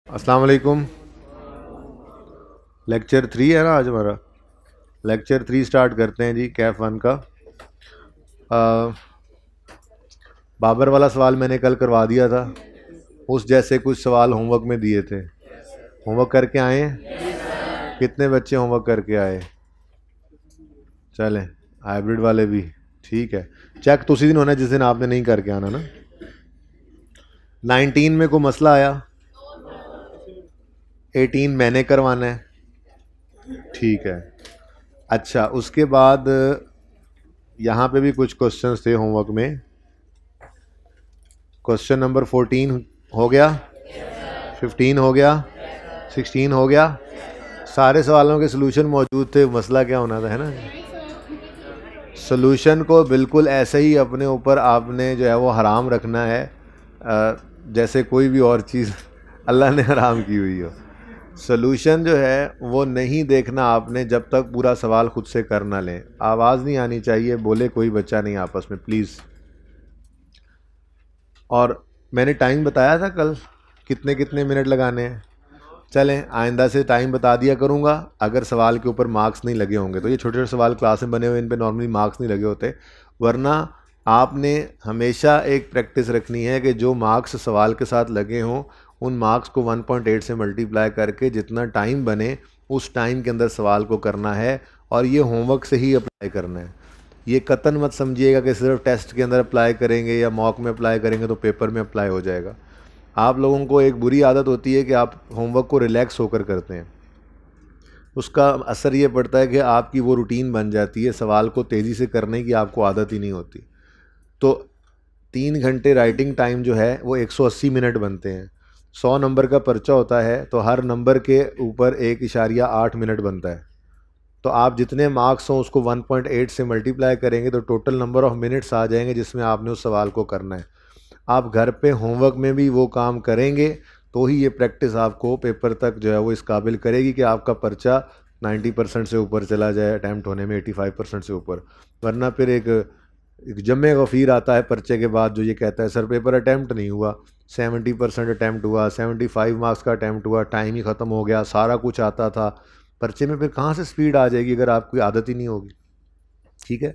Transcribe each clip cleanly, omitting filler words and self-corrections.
अस्सलाम वालेकुम। लेक्चर 3 है ना आज हमारा। लेक्चर 3 स्टार्ट करते हैं जी, कैफ 1 का। अ, बाबर वाला सवाल मैंने कल करवा दिया था। उस जैसे कुछ सवाल होमवर्क में दिए थे। होमवर्क करके आए हैं? कितने बच्चे होमवर्क करके आए? चलें, हाइब्रिड वाले भी ठीक है। चेक तो उसी दिन होना है जिस दिन आपने नहीं करके आना ना। 19 में कोई मसला आया? 18 मैंने करवाना है, ठीक है। अच्छा, उसके बाद यहाँ पे भी कुछ क्वेश्चंस थे होमवर्क में। क्वेश्चन नंबर 14 हो गया, 15 हो गया, 16 हो गया। सारे सवालों के सलूशन मौजूद थे, मसला क्या होना था, है ना। सलूशन को बिल्कुल ऐसे ही अपने ऊपर आपने जो है वो हराम रखना है, जैसे कोई भी और चीज़ अल्लाह ने हराम की हुई हो। सलूशन जो है वो नहीं देखना आपने जब तक पूरा सवाल खुद से कर ना लें। आवाज़ नहीं आनी चाहिए, बोले कोई बच्चा नहीं आपस में, प्लीज़। और मैंने टाइम बताया था कल, कितने कितने मिनट लगाने हैं। चलें, आइंदा से टाइम बता दिया करूँगा। अगर सवाल के ऊपर मार्क्स नहीं लगे होंगे तो, ये छोटे छोटे सवाल क्लास में बने हुए, इन पे नॉर्मली मार्क्स नहीं लगे होते। वरना आपने हमेशा एक प्रैक्टिस रखनी है कि जो मार्क्स सवाल के साथ लगे हों, उन मार्क्स को 1.8 से मल्टीप्लाई करके जितना टाइम बने उस टाइम के अंदर सवाल को करना है। और ये होमवर्क से ही अप्लाई करना है। ये कतन मत समझिएगा कि सिर्फ टेस्ट के अंदर अप्लाई करेंगे या मॉक में अप्लाई करेंगे तो पेपर में अप्लाई हो जाएगा। आप लोगों को एक बुरी आदत होती है कि आप होमवर्क को रिलैक्स होकर करते हैं। उसका असर ये पड़ता है कि आपकी वो रूटीन बन जाती है, सवाल को तेज़ी से करने की आपको आदत ही नहीं होती। तो 3 घंटे राइटिंग टाइम जो है वो 180 मिनट बनते हैं। 100 नंबर का पर्चा होता है तो हर नंबर के ऊपर 1.8 मिनट बनता है। तो आप जितने मार्क्स हों उसको 1.8 से मल्टीप्लाई करेंगे तो टोटल नंबर ऑफ़ मिनट्स आ जाएंगे जिसमें आपने उस सवाल को करना है। आप घर पे होमवर्क में भी वो काम करेंगे तो ही ये प्रैक्टिस आपको पेपर तक जो है वो इस काबिल करेगी कि आपका पर्चा 90% से ऊपर चला जाए, अटैम्प्ट होने में 85% से ऊपर। वरना फिर एक जमे गफ़ीर आता है पर्चे के बाद जो ये कहता है सर पेपर अटैम्प्ट नहीं हुआ, 70% अटैम्प्ट हुआ, 75 मार्क्स का अटैम्प्ट हुआ, टाइम ही ख़त्म हो गया, सारा कुछ आता था। पर्चे में फिर कहाँ से स्पीड आ जाएगी अगर आपकी आदत ही नहीं होगी। ठीक है।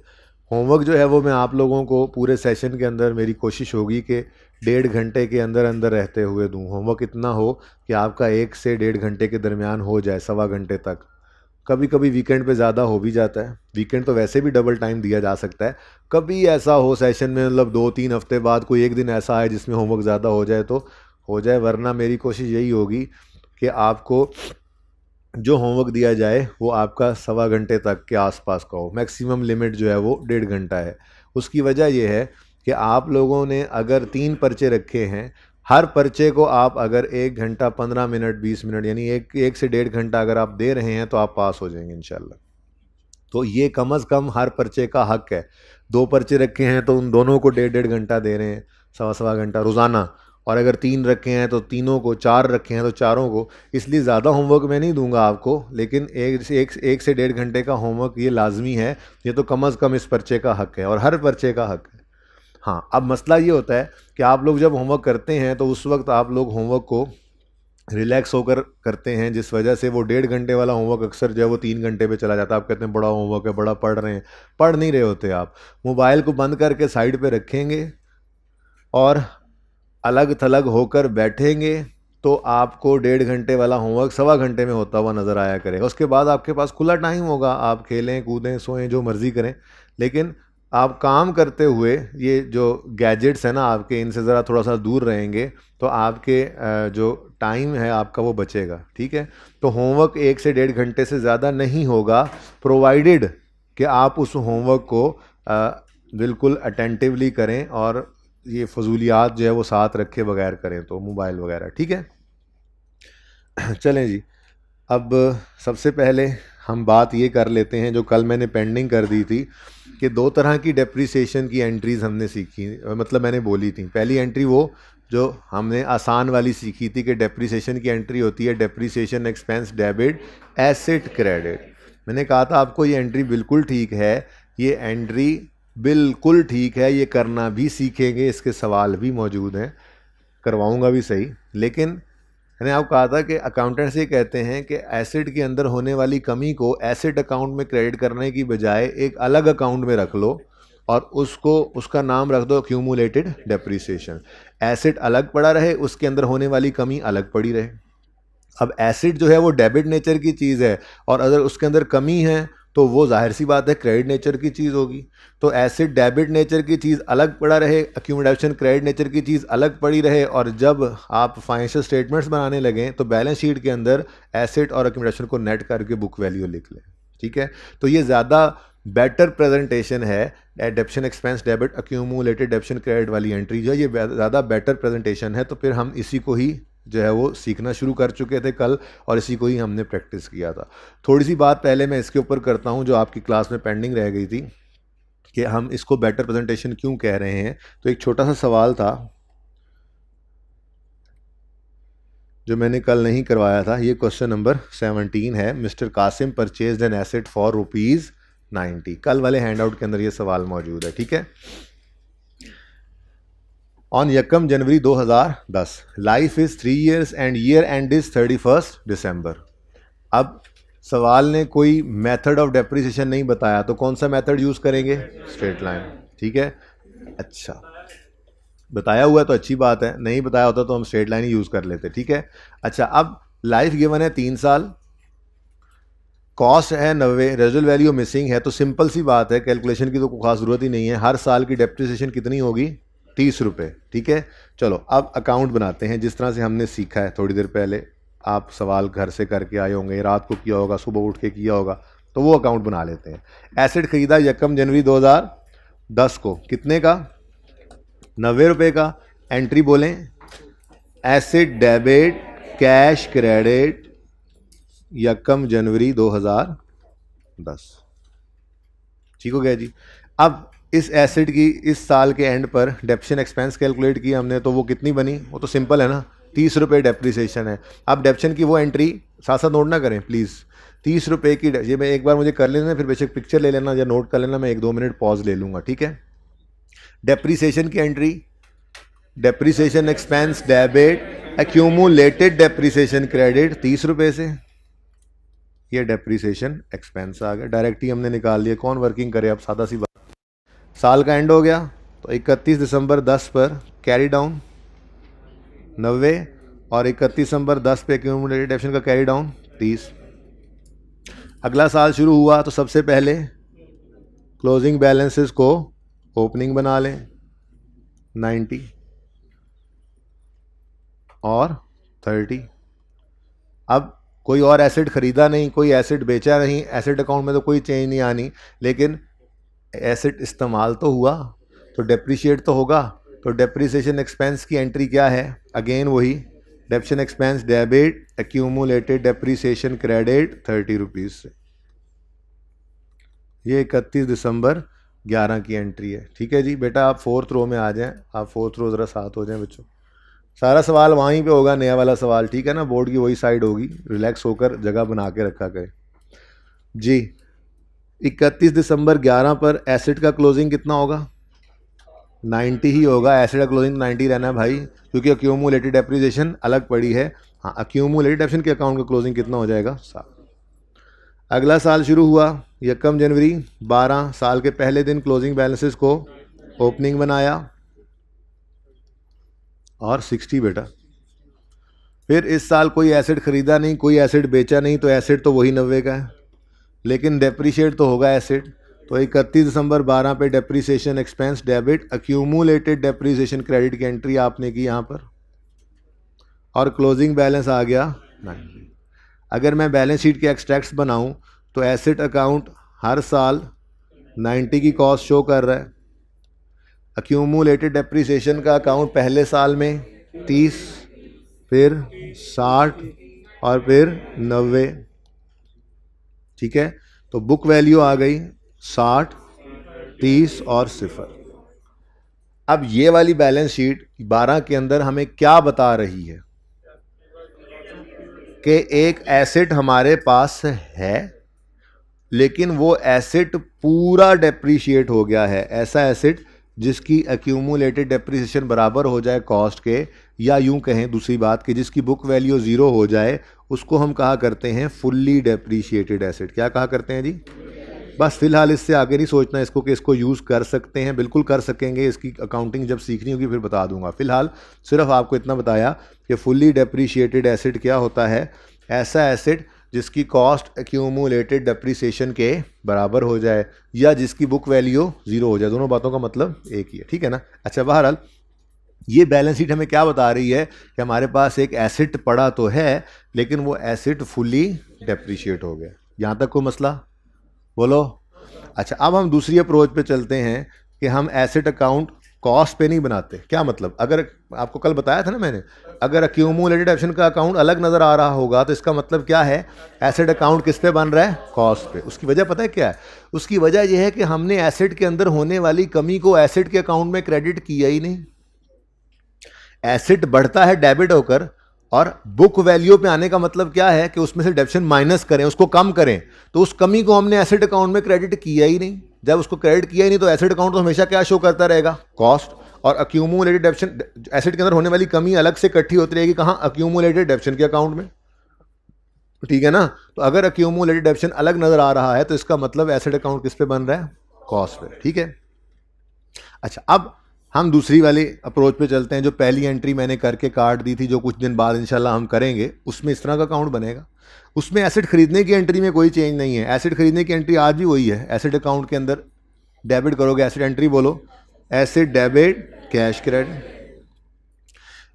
होमवर्क जो है वो मैं आप लोगों को पूरे सेशन के अंदर, मेरी कोशिश होगी कि 1.5 घंटे के अंदर अंदर रहते हुए दूँ। होमवर्क इतना हो कि आपका 1 से 1.5 घंटे के दरमियान हो जाए, सवा घंटे तक। कभी कभी वीकेंड पे ज़्यादा हो भी जाता है, वीकेंड तो वैसे भी डबल टाइम दिया जा सकता है। कभी ऐसा हो सेशन में, मतलब 2-3 हफ्ते बाद कोई एक दिन ऐसा आए जिसमें होमवर्क ज़्यादा हो जाए तो हो जाए। वरना मेरी कोशिश यही होगी कि आपको जो होमवर्क दिया जाए वो आपका सवा घंटे तक के आसपास का हो। मैक्सिमम लिमिट जो है वो 1.5 घंटा है। उसकी वजह ये है कि आप लोगों ने अगर 3 पर्चे रखे हैं, हर पर्चे को आप अगर 1 घंटा 15 मिनट 20 मिनट यानी एक से 1.5 घंटा अगर आप दे रहे हैं तो आप पास हो जाएंगे इंशाल्लाह। तो ये कम अज़ कम हर पर्चे का हक है। 2 पर्चे रखे हैं तो उन दोनों को 1.5 घंटा दे रहे हैं, सवा सवा घंटा रोज़ाना। और अगर 3 रखे हैं तो तीनों को, 4 रखे हैं तो चारों को। इसलिए ज़्यादा होमवर्क मैं नहीं दूंगा आपको, लेकिन एक से 1.5 घंटे का होमवर्क ये लाजमी है। ये तो कम अज़ कम इस पर्चे का हक है और हर पर्चे का हक है। हाँ, अब मसला ये होता है कि आप लोग जब होमवर्क करते हैं तो उस वक्त आप लोग होमवर्क को रिलैक्स होकर करते हैं, जिस वजह से वो 1.5 घंटे वाला होमवर्क अक्सर जो है वो 3 घंटे पे चला जाता है। आप कहते हैं बड़ा होमवर्क है, बड़ा पढ़ रहे हैं। पढ़ नहीं रहे होते आप। मोबाइल को बंद करके साइड पे रखेंगे और अलग थलग होकर बैठेंगे तो आपको 1.5 घंटे वाला होमवर्क सवा घंटे में होता हुआ नज़र आया करेगा। उसके बाद आपके पास खुला टाइम होगा, आप खेलें कूदें सोएं जो मर्ज़ी करें। लेकिन आप काम करते हुए ये जो गैजेट्स हैं ना आपके, इनसे ज़रा थोड़ा सा दूर रहेंगे तो आपके जो टाइम है आपका वो बचेगा। ठीक है। तो होमवर्क 1 से 1.5 घंटे से ज़्यादा नहीं होगा, प्रोवाइडेड कि आप उस होमवर्क को बिल्कुल अटेंटिवली करें और ये फजूलियात जो है वो साथ रखे बगैर करें, तो मोबाइल वगैरह। ठीक है। चलें जी, अब सबसे पहले हम बात ये कर लेते हैं जो कल मैंने पेंडिंग कर दी थी, कि 2 तरह की डेप्रिसिएशन की एंट्रीज़ हमने सीखी, मतलब मैंने बोली थी। पहली एंट्री वो जो हमने आसान वाली सीखी थी कि डेप्रिसिएशन की एंट्री होती है depreciation expense debit asset credit. मैंने कहा था आपको ये एंट्री बिल्कुल ठीक है, ये एंट्री बिल्कुल ठीक है, ये करना भी सीखेंगे, इसके सवाल भी मौजूद हैं, करवाऊंगा भी सही। लेकिन मैंने आपको कहा था कि अकाउंटेंट्स ये कहते हैं कि एसेट के अंदर होने वाली कमी को एसेट अकाउंट में क्रेडिट करने की बजाय एक अलग अकाउंट में रख लो और उसका नाम रख दो एक्यूमुलेटेड डेप्रिसिएशन। एसेट अलग पड़ा रहे, उसके अंदर होने वाली कमी अलग पड़ी रहे। अब एसेट जो है वो डेबिट नेचर की चीज़ है और अगर उसके अंदर कमी है तो वो जाहिर सी बात है क्रेडिट नेचर की चीज़ होगी। तो एसेट डेबिट नेचर की चीज़ अलग पड़ा रहे, एक्यूमुलेशन क्रेडिट नेचर की चीज़ अलग पड़ी रहे, और जब आप फाइनेंशियल स्टेटमेंट्स बनाने लगें तो बैलेंस शीट के अंदर एसेट और एक्यूमुलेशन को नेट करके बुक वैल्यू लिख लें। ठीक है, तो ये ज़्यादा बेटर प्रेजेंटेशन है डेप्शन एक्सपेंस डेबिट एक्यूमुलेटेड डेप्शन क्रेडिट वाली एंट्री जो है, ये ज़्यादा बेटर प्रेजेंटेशन है। तो फिर हम इसी को ही जो है वो सीखना शुरू कर चुके थे कल और इसी को ही हमने प्रैक्टिस किया था। थोड़ी सी बात पहले मैं इसके ऊपर करता हूँ जो आपकी क्लास में पेंडिंग रह गई थी कि हम इसको बेटर प्रेजेंटेशन क्यों कह रहे हैं। तो एक छोटा सा सवाल था जो मैंने कल नहीं करवाया था, ये क्वेश्चन नंबर 17 है। Mister Qasim purchase an asset for ₹90। कल वाले हैंडआउट के अंदर ये सवाल मौजूद है। ठीक है, on 1 January 2010 life is 3 years and year and is 31 दिसंबर। अब सवाल ने कोई मेथड ऑफ डेप्रिसिएशन नहीं बताया, तो कौन सा मेथड यूज करेंगे? Straight line. ठीक है, अच्छा बताया हुआ है तो अच्छी बात है, नहीं बताया होता तो हम स्ट्रेट लाइन ही यूज कर लेते। ठीक है, अच्छा अब लाइफ गिवन है 3 साल, कॉस्ट है 90, रेजुअल वैल्यू मिसिंग है, तो सिंपल सी बात है, कैलकुलेशन की तो कोई खास जरूरत ही नहीं है। हर साल की डेप्रिसिएशन कितनी होगी? 30 रुपये। ठीक है, चलो अब अकाउंट बनाते हैं जिस तरह से हमने सीखा है थोड़ी देर पहले। आप सवाल घर से करके आए होंगे, रात को किया होगा, सुबह उठ के किया होगा, तो वो अकाउंट बना लेते हैं। एसेट खरीदा 1 जनवरी 2010 को, कितने का? 90 रुपये का। एंट्री बोलें, एसेट डेबिट कैश क्रेडिट 1 जनवरी 2010। ठीक हो गया जी। अब इस एसेट की इस साल के एंड पर डेप्शन एक्सपेंस कैलकुलेट की हमने, तो वो कितनी बनी? वो तो सिंपल है ना, 30 रुपये डेप्रिसिएशन है। अब डेप्शन की वो एंट्री साथ साथ नोट ना करें प्लीज़। 30 रुपये की, ये मैं एक बार मुझे कर लेना, फिर बेशक पिक्चर ले लेना या नोट कर लेना, मैं 1-2 मिनट पॉज ले लूँगा। ठीक है, डेप्रिसिएशन की entry, depreciation expense debit accumulated depreciation credit 30 रुपये से, ये डेप्रिसिएशन एक्सपेंस आ गया, डायरेक्ट ही हमने निकाल लिया। कौन वर्किंग करे अब, सादा सी बात। साल का एंड हो गया तो 31 दिसंबर 10 पर कैरी डाउन 90 और 31 दिसंबर 10 पे एक्यूमुलेटेड डेप्शन का कैरी डाउन 30। अगला साल शुरू हुआ तो सबसे पहले क्लोजिंग बैलेंसेस को ओपनिंग बना लें 90 और 30। अब कोई और एसेट खरीदा नहीं, कोई एसेट बेचा नहीं, एसेट अकाउंट में तो कोई चेंज नहीं आनी, लेकिन एसेट इस्तेमाल तो हुआ तो डेप्रिशिएट तो होगा। तो डेप्रिसिएशन एक्सपेंस की एंट्री क्या है? अगेन वही डेप्शन expense debit accumulated depreciation credit 30 rupees से। ये 31 दिसंबर 11 की एंट्री है। ठीक है जी बेटा, आप 4th रो में आ जाएं, आप 4th रो ज़रा साथ हो जाएं बच्चों। सारा सवाल वहीं पे होगा, नया वाला सवाल। ठीक है ना, बोर्ड की वही साइड होगी, रिलैक्स होकर जगह बना के रखा करें जी। 31 दिसंबर 11 पर एसेट का क्लोजिंग कितना होगा? 90 ही होगा। एसेट का क्लोजिंग 90 रहना है भाई, क्योंकि एक्यूमुलेटेड डेप्रिसिएशन अलग पड़ी है। हाँ, एक्यूमुलेटेड डेप्रिसिएशन के अकाउंट का क्लोजिंग कितना हो जाएगा? 7। अगला साल शुरू हुआ 1 जनवरी 12, साल के पहले दिन क्लोजिंग बैलेंसेस को ओपनिंग बनाया और 60 बेटा। फिर इस साल कोई एसेट खरीदा नहीं, कोई एसेट बेचा नहीं, तो एसेट तो वही 90 का है, लेकिन डेप्रिशिएट तो होगा एसेट। तो 31 दिसंबर 12 पे depreciation expense debit accumulated depreciation credit की एंट्री आपने की यहाँ पर और क्लोजिंग बैलेंस आ गया 90। अगर मैं बैलेंस शीट के एक्सट्रैक्ट्स बनाऊं तो एसेट अकाउंट हर साल 90 की कॉस्ट शो कर रहा है। एक्यूमुलेटेड डेप्रिसिएशन का अकाउंट पहले साल में 30, फिर 60 और फिर 90। ठीक है, तो बुक वैल्यू आ गई 60, 30 और 0। अब ये वाली बैलेंस शीट 12 के अंदर हमें क्या बता रही है कि एक एसेट हमारे पास है, लेकिन वो एसेट पूरा डेप्रीशिएट हो गया है। ऐसा एसेट जिसकी एक्यूमुलेटेड डेप्रिसिएशन बराबर हो जाए कॉस्ट के, या यूं कहें दूसरी बात कि जिसकी बुक वैल्यू 0 हो जाए, उसको हम कहा करते हैं फुल्ली डेप्रिशिएटेड एसेट। क्या कहा करते हैं जी? बस फिलहाल इससे आगे नहीं सोचना इसको कि इसको यूज़ कर सकते हैं, बिल्कुल कर सकेंगे, इसकी अकाउंटिंग जब सीखनी होगी फिर बता दूंगा। फिलहाल सिर्फ आपको इतना बताया कि फुल्ली डेप्रिशिएटेड एसेट क्या होता है। ऐसा एसेट जिसकी कॉस्ट एक्यूमुलेटेड डेप्रिसिएशन के बराबर हो जाए या जिसकी बुक वैल्यू 0 हो जाए। दोनों बातों का मतलब एक ही है, ठीक है ना। अच्छा, बहरहाल ये बैलेंस शीट हमें क्या बता रही है कि हमारे पास एक एसेट पड़ा तो है, लेकिन वो एसेट फुल्ली डेप्रिशिएट हो गया। यहाँ तक कोई मसला? बोलो। अच्छा, अब हम दूसरी अप्रोच पे चलते हैं कि हम एसेट अकाउंट कॉस्ट पे नहीं बनाते। क्या मतलब? अगर आपको कल बताया था ना मैंने, अगर एक्यूमुलेटेड एसेट का अकाउंट अलग नज़र आ रहा होगा तो इसका मतलब क्या है? एसेट अकाउंट किस पे बन रहा है? कॉस्ट पे। उसकी वजह पता है क्या है? उसकी वजह यह है कि हमने एसेट के अंदर होने वाली कमी को एसेट के अकाउंट में क्रेडिट किया ही नहीं। एसेट बढ़ता है डेबिट होकर, और बुक वैल्यू पे आने का मतलब क्या है कि उसमें से डेप्शन माइनस करें, उसको कम करें। तो उस कमी को हमने एसेट अकाउंट में क्रेडिट किया ही नहीं। जब उसको क्रेडिट किया ही नहीं तो एसेट अकाउंट तो हमेशा क्या शो करता रहेगा? कॉस्ट। और एक्यूमुलेटेड डेप्शन, एसेट के अंदर होने वाली कमी अलग से इकट्ठी होती रहेगी कहाँ? एक्यूमुलेटेड डेप्शन के अकाउंट में, ठीक है ना। तो अगर एक्यूमुलेटेड डेप्शन अलग नजर आ रहा है तो इसका मतलब एसेट अकाउंट किस पे बन रहा है? कॉस्ट पे, ठीक है। अच्छा, अब हम दूसरी वाली अप्रोच पे चलते हैं। जो पहली एंट्री मैंने करके काट दी थी, जो कुछ दिन बाद इंशाल्लाह हम करेंगे, उसमें इस तरह का अकाउंट बनेगा। उसमें एसेट खरीदने की एंट्री में कोई चेंज नहीं है। एसेट खरीदने की एंट्री आज भी वही है। एसेट अकाउंट के अंदर डेबिट करोगे, एसेट एंट्री बोलो, एसेट डेबिट कैश क्रेडिट।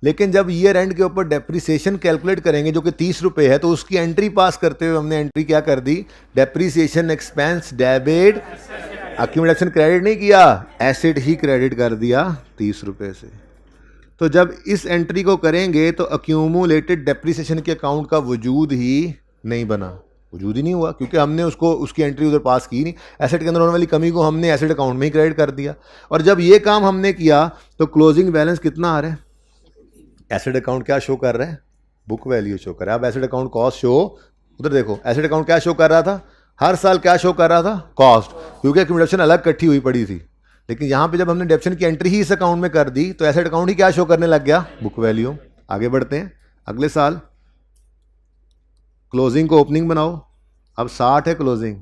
लेकिन जब ईयर एंड के ऊपर डेप्रिसिएशन कैलकुलेट करेंगे जो कि 30 रुपये है, तो उसकी एंट्री पास करते हुए हमने एंट्री क्या कर दी? Depreciation expense debit, accumulation credit नहीं किया, एसेट ही क्रेडिट कर दिया 30 रुपये से। तो जब इस एंट्री को करेंगे तो एक्यूमुलेटेड डेप्रिसिएशन के अकाउंट का वजूद ही नहीं बना, वजूद ही नहीं हुआ, क्योंकि हमने उसकी एंट्री उधर पास की नहीं। एसेट के अंदर होने वाली कमी को हमने एसेट अकाउंट में ही क्रेडिट कर दिया। और जब ये काम हमने किया तो क्लोजिंग बैलेंस कितना आ रहा है? एसेट अकाउंट क्या शो कर रहा है? बुक वैल्यू शो कर रहा है। अब एसेट अकाउंट कॉस्ट शो, उधर देखो, एसेट अकाउंट क्या शो कर रहा था? हर साल क्या शो कर रहा था? कॉस्ट, क्योंकि एक्यूमुलेशन अलग इकट्ठी हुई पड़ी थी। लेकिन यहाँ पे जब हमने डेप्शन की एंट्री ही इस अकाउंट में कर दी तो एसेट अकाउंट ही क्या शो करने लग गया? Book value. आगे बढ़ते हैं, अगले साल क्लोजिंग को ओपनिंग बनाओ। अब 60 है क्लोजिंग।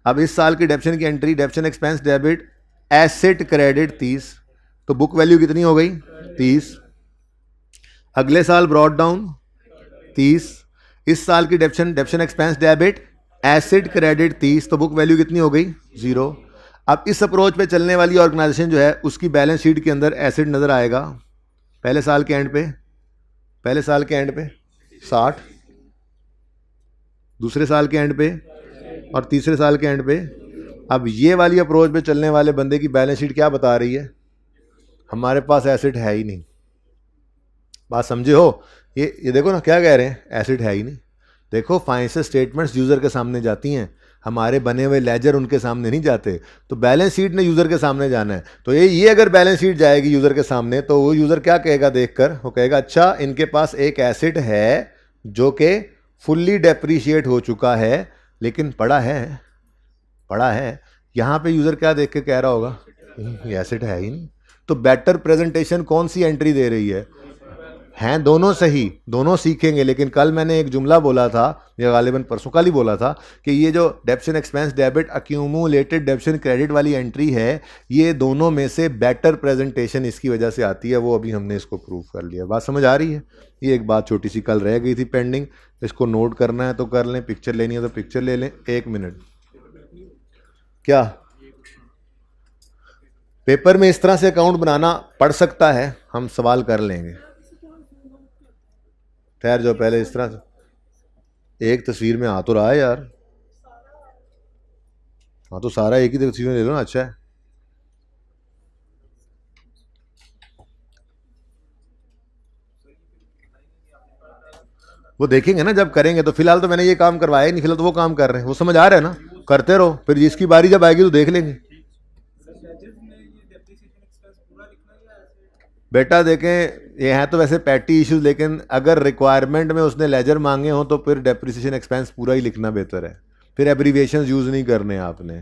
अब इस साल की डेप्शन की entry, डेप्शन expense debit asset credit 30, तो बुक वैल्यू कितनी हो गई? 30। अगले साल ब्रॉड डाउन 30। इस साल की डेप्शन एक्सपेंस डेबिट एसेट क्रेडिट 30, तो बुक वैल्यू कितनी हो गई? 0। अब इस अप्रोच पे चलने वाली ऑर्गेनाइजेशन जो है उसकी बैलेंस शीट के अंदर एसेट नजर आएगा पहले साल के एंड पे 60, दूसरे साल के एंड पे और तीसरे साल के एंड पे। अब ये वाली अप्रोच पे चलने वाले बंदे की बैलेंस शीट क्या बता रही है? हमारे पास एसेट है ही नहीं। बात समझे हो? ये देखो ना क्या कह रहे हैं, एसेट है ही नहीं। देखो, फाइनेंशियल स्टेटमेंट्स यूज़र के सामने जाती हैं, हमारे बने हुए लेजर उनके सामने नहीं जाते। तो बैलेंस शीट ने यूज़र के सामने जाना है। तो ये अगर बैलेंस शीट जाएगी यूज़र के सामने तो वो यूज़र क्या कहेगा देखकर? वो कहेगा अच्छा, इनके पास एक एसेट है जो कि फुल्ली डेप्रीशिएट हो चुका है, लेकिन पड़ा है। यहाँ पे यूज़र क्या देख के कह रहा होगा? ये एसेट है ही नहीं। तो बेटर प्रेजेंटेशन कौन सी एंट्री दे रही है? हैं दोनों सही, दोनों सीखेंगे। लेकिन कल मैंने एक जुमला बोला था, या गालिबन परसों कल ही बोला था, कि ये जो डेप्शन एक्सपेंस डेबिट एक्यूमुलेटेड डेप्शन क्रेडिट वाली एंट्री है, ये दोनों में से बेटर प्रेजेंटेशन इसकी वजह से आती है। वो अभी हमने इसको प्रूव कर लिया। बात समझ आ रही है? ये एक बात छोटी सी कल रह गई थी पेंडिंग, इसको नोट करना है तो कर लें, पिक्चर लेनी है तो पिक्चर ले लें। 1 मिनट। क्या पेपर में इस तरह से अकाउंट बनाना पड़ सकता है? हम सवाल कर लेंगे, ठहर जाओ पहले। इस तरह से एक तस्वीर में आ तो रहा है यार। हाँ तो सारा एक ही तस्वीर में ले लो ना। अच्छा है, वो देखेंगे ना जब करेंगे। तो फिलहाल तो मैंने ये काम करवाया ही नहीं, फिलहाल तो वो काम कर रहे हैं। वो समझ आ रहा है ना? करते रहो, फिर जिसकी बारी जब आएगी तो देख लेंगे। बेटा देखें, ये हैं तो वैसे पैटी इश्यूज, लेकिन अगर रिक्वायरमेंट में उसने लेजर मांगे हो तो फिर डेप्रिसिएशन एक्सपेंस पूरा ही लिखना बेहतर है। फिर एब्रीविएशन यूज नहीं करने आपने।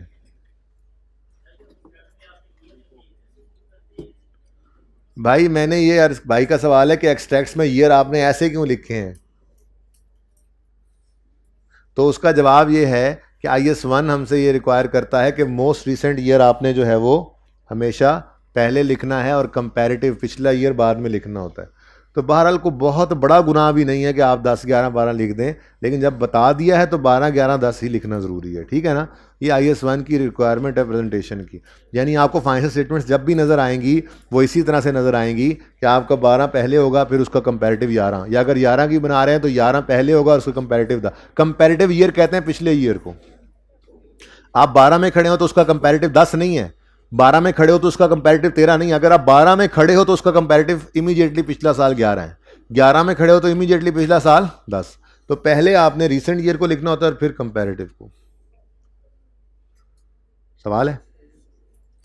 भाई मैंने ये यार, भाई का सवाल है कि एक्सट्रैक्ट्स में ईयर आपने ऐसे क्यों लिखे हैं, तो उसका जवाब ये है कि IS1 हमसे ये रिक्वायर करता है कि मोस्ट रिसेंट ईयर आपने जो है वो हमेशा पहले लिखना है और कंपैरेटिव पिछला ईयर बाद में लिखना होता है। तो बहरहाल को बहुत बड़ा गुनाह भी नहीं है कि आप 10, 11, 12 लिख दें, लेकिन जब बता दिया है तो 12, 11, 10 ही लिखना ज़रूरी है, ठीक है ना। ये IS1 की रिक्वायरमेंट है प्रेजेंटेशन की। यानी आपको फाइनेंशियल स्टेटमेंट्स जब भी नज़र आएंगी वो इसी तरह से नज़र आएंगी कि आपका 12 पहले होगा, फिर उसका कंपैरेटिव 11, या अगर 11 की बना रहे हैं तो 11 पहले होगा और उसका कंपैरेटिव था। कंपैरेटिव ईयर कहते हैं पिछले ईयर को। आप 12 में खड़े हो तो उसका कंपैरेटिव 10 नहीं है, 12 में खड़े हो तो उसका कंपैरेटिव 13 नहीं है। अगर आप 12 में खड़े हो तो उसका कंपैरेटिव इमीडिएटली पिछला साल 11 है, 11 में खड़े हो तो इमीडिएटली पिछला साल 10। तो पहले आपने रीसेंट ईयर को लिखना होता है और फिर कंपैरेटिव को। सवाल है,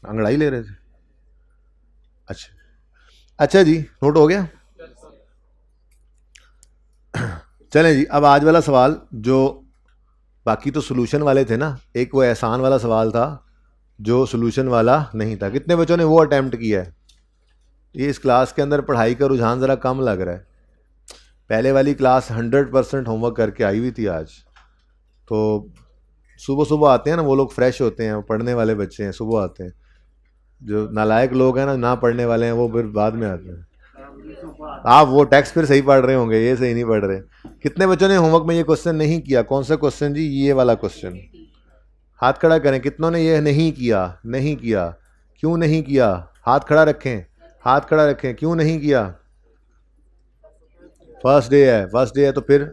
अंगड़ाई ले रहे थे? अच्छा अच्छा जी, नोट हो गया। चलें जी, अब आज वाला सवाल, जो बाकी तो सोल्यूशन वाले थे ना, एक वो एहसान वाला सवाल था जो सोल्यूशन वाला नहीं था। कितने बच्चों ने वो अटेम्प्ट किया है? ये इस क्लास के अंदर पढ़ाई का रुझान ज़रा कम लग रहा है। पहले वाली क्लास 100% होमवर्क करके आई हुई थी आज। तो सुबह सुबह आते हैं ना वो लोग, फ्रेश होते हैं, पढ़ने वाले बच्चे हैं, सुबह आते हैं। जो नालायक लोग हैं ना पढ़ने वाले हैं, वो फिर बाद में आते हैं। आप वो टेक्स्ट फिर सही पढ़ रहे होंगे, ये सही नहीं पढ़ रहे। कितने बच्चों ने होमवर्क में ये क्वेश्चन नहीं किया? कौन सा क्वेश्चन जी? ये वाला क्वेश्चन। हाथ खड़ा करें, कितनों ने ये नहीं किया? नहीं किया, क्यों नहीं किया? हाथ खड़ा रखें, हाथ खड़ा रखें, क्यों नहीं किया? फर्स्ट डे है, फर्स्ट डे है तो फिर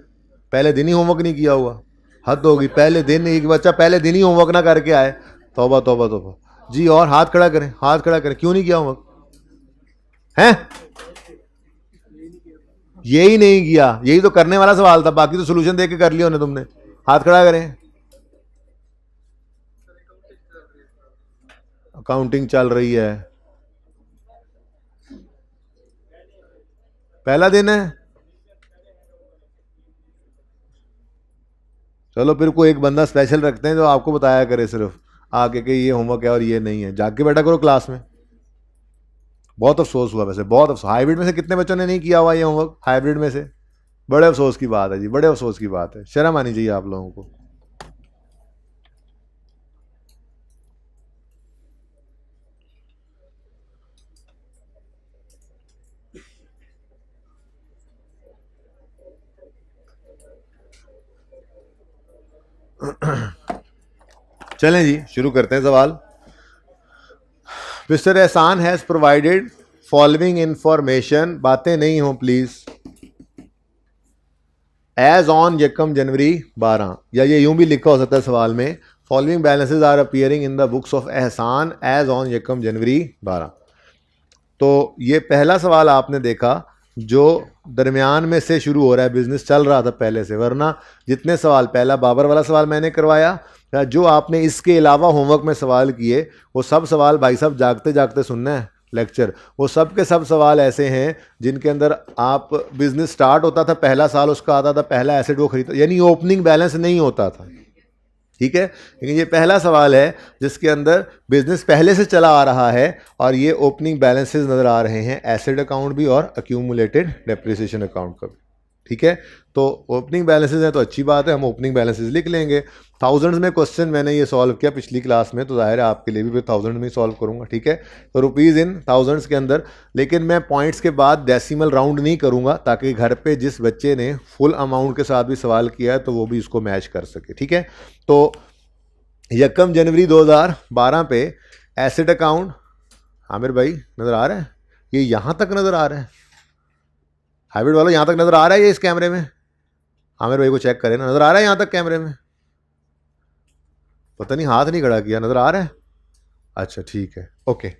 पहले दिन ही होमवर्क नहीं किया हुआ, हद होगी। पहले दिन एक बच्चा पहले दिन ही होमवर्क ना करके आए, तौबा तौबा तौबा जी। और हाथ खड़ा करें, हाथ खड़ा करें, क्यों नहीं किया होमवर्क? हैं? यही नहीं किया, यही तो करने वाला सवाल था, बाकी तो सोल्यूशन देके कर लिया तुमने। हाथ खड़ा करें। अकाउंटिंग चल रही है, पहला दिन है। चलो फिर कोई एक बंदा स्पेशल रखते हैं जो आपको बताया करे सिर्फ आके कि ये होमवर्क है और ये नहीं है, जाके बैठा करो क्लास में। बहुत अफसोस हुआ वैसे, बहुत अफसोस। हाइब्रिड में से कितने बच्चों ने नहीं किया हुआ ये होमवर्क? हाइब्रिड में से बड़े अफसोस की बात है जी, बड़े अफसोस की बात है। शर्म आनी चाहिए आप लोगों को। चलें जी, शुरू करते हैं सवाल। मिस्टर एहसान हैज प्रोवाइडेड फॉलोइंग इंफॉर्मेशन, बातें नहीं हो प्लीज। एज ऑन यकम जनवरी 12, या ये यूं भी लिखा हो सकता है सवाल में, following balances are appearing in the books of Ehsan as on यकम जनवरी 12। तो ये पहला सवाल आपने देखा जो दरमियान में से शुरू हो रहा है, बिजनेस चल रहा था पहले से, वरना जितने सवाल, पहला बाबर वाला सवाल मैंने करवाया, जो आपने इसके अलावा होमवर्क में सवाल किए, वो सब सवाल भाई साहब जागते जागते सुनना है लेक्चर। वो सब के सब सवाल ऐसे हैं जिनके अंदर आप, बिजनेस स्टार्ट होता था, पहला साल उसका आता था, पहला एसेट वो खरीदता, यानी ओपनिंग बैलेंस नहीं होता था, ठीक है। लेकिन ये पहला सवाल है जिसके अंदर बिजनेस पहले से चला आ रहा है और ये ओपनिंग बैलेंसेस नज़र आ रहे हैं, एसेट अकाउंट भी और अक्यूमुलेटेड डेप्रिसिएशन अकाउंट का भी, ठीक है। तो ओपनिंग बैलेंसेस हैं तो अच्छी बात है, हम ओपनिंग बैलेंसेस लिख लेंगे। थाउजेंड्स में क्वेश्चन मैंने ये सॉल्व किया पिछली क्लास में, तो जाहिर है आपके लिए भी फिर थाउजेंड में सॉल्व करूंगा, ठीक है। तो रुपीज़ इन थाउजेंड्स के अंदर, लेकिन मैं पॉइंट्स के बाद डेसिमल राउंड नहीं करूंगा ताकि घर पे जिस बच्चे ने फुल अमाउंट के साथ भी सवाल किया है तो वो भी इसको मैच कर सके, ठीक है। तो यकम जनवरी 2012 पे एसेट अकाउंट, आमिर भाई नज़र आ रहा है? ये यहाँ तक नज़र आ रहा है, हाइब्रिड वालों यहाँ तक नज़र आ रहा है ये इस कैमरे में? आमिर भाई को चेक करें ना, नज़र आ रहा है यहाँ तक कैमरे में? पता नहीं, हाथ नहीं खड़ा किया, नज़र आ रहा है? अच्छा ठीक है, ओके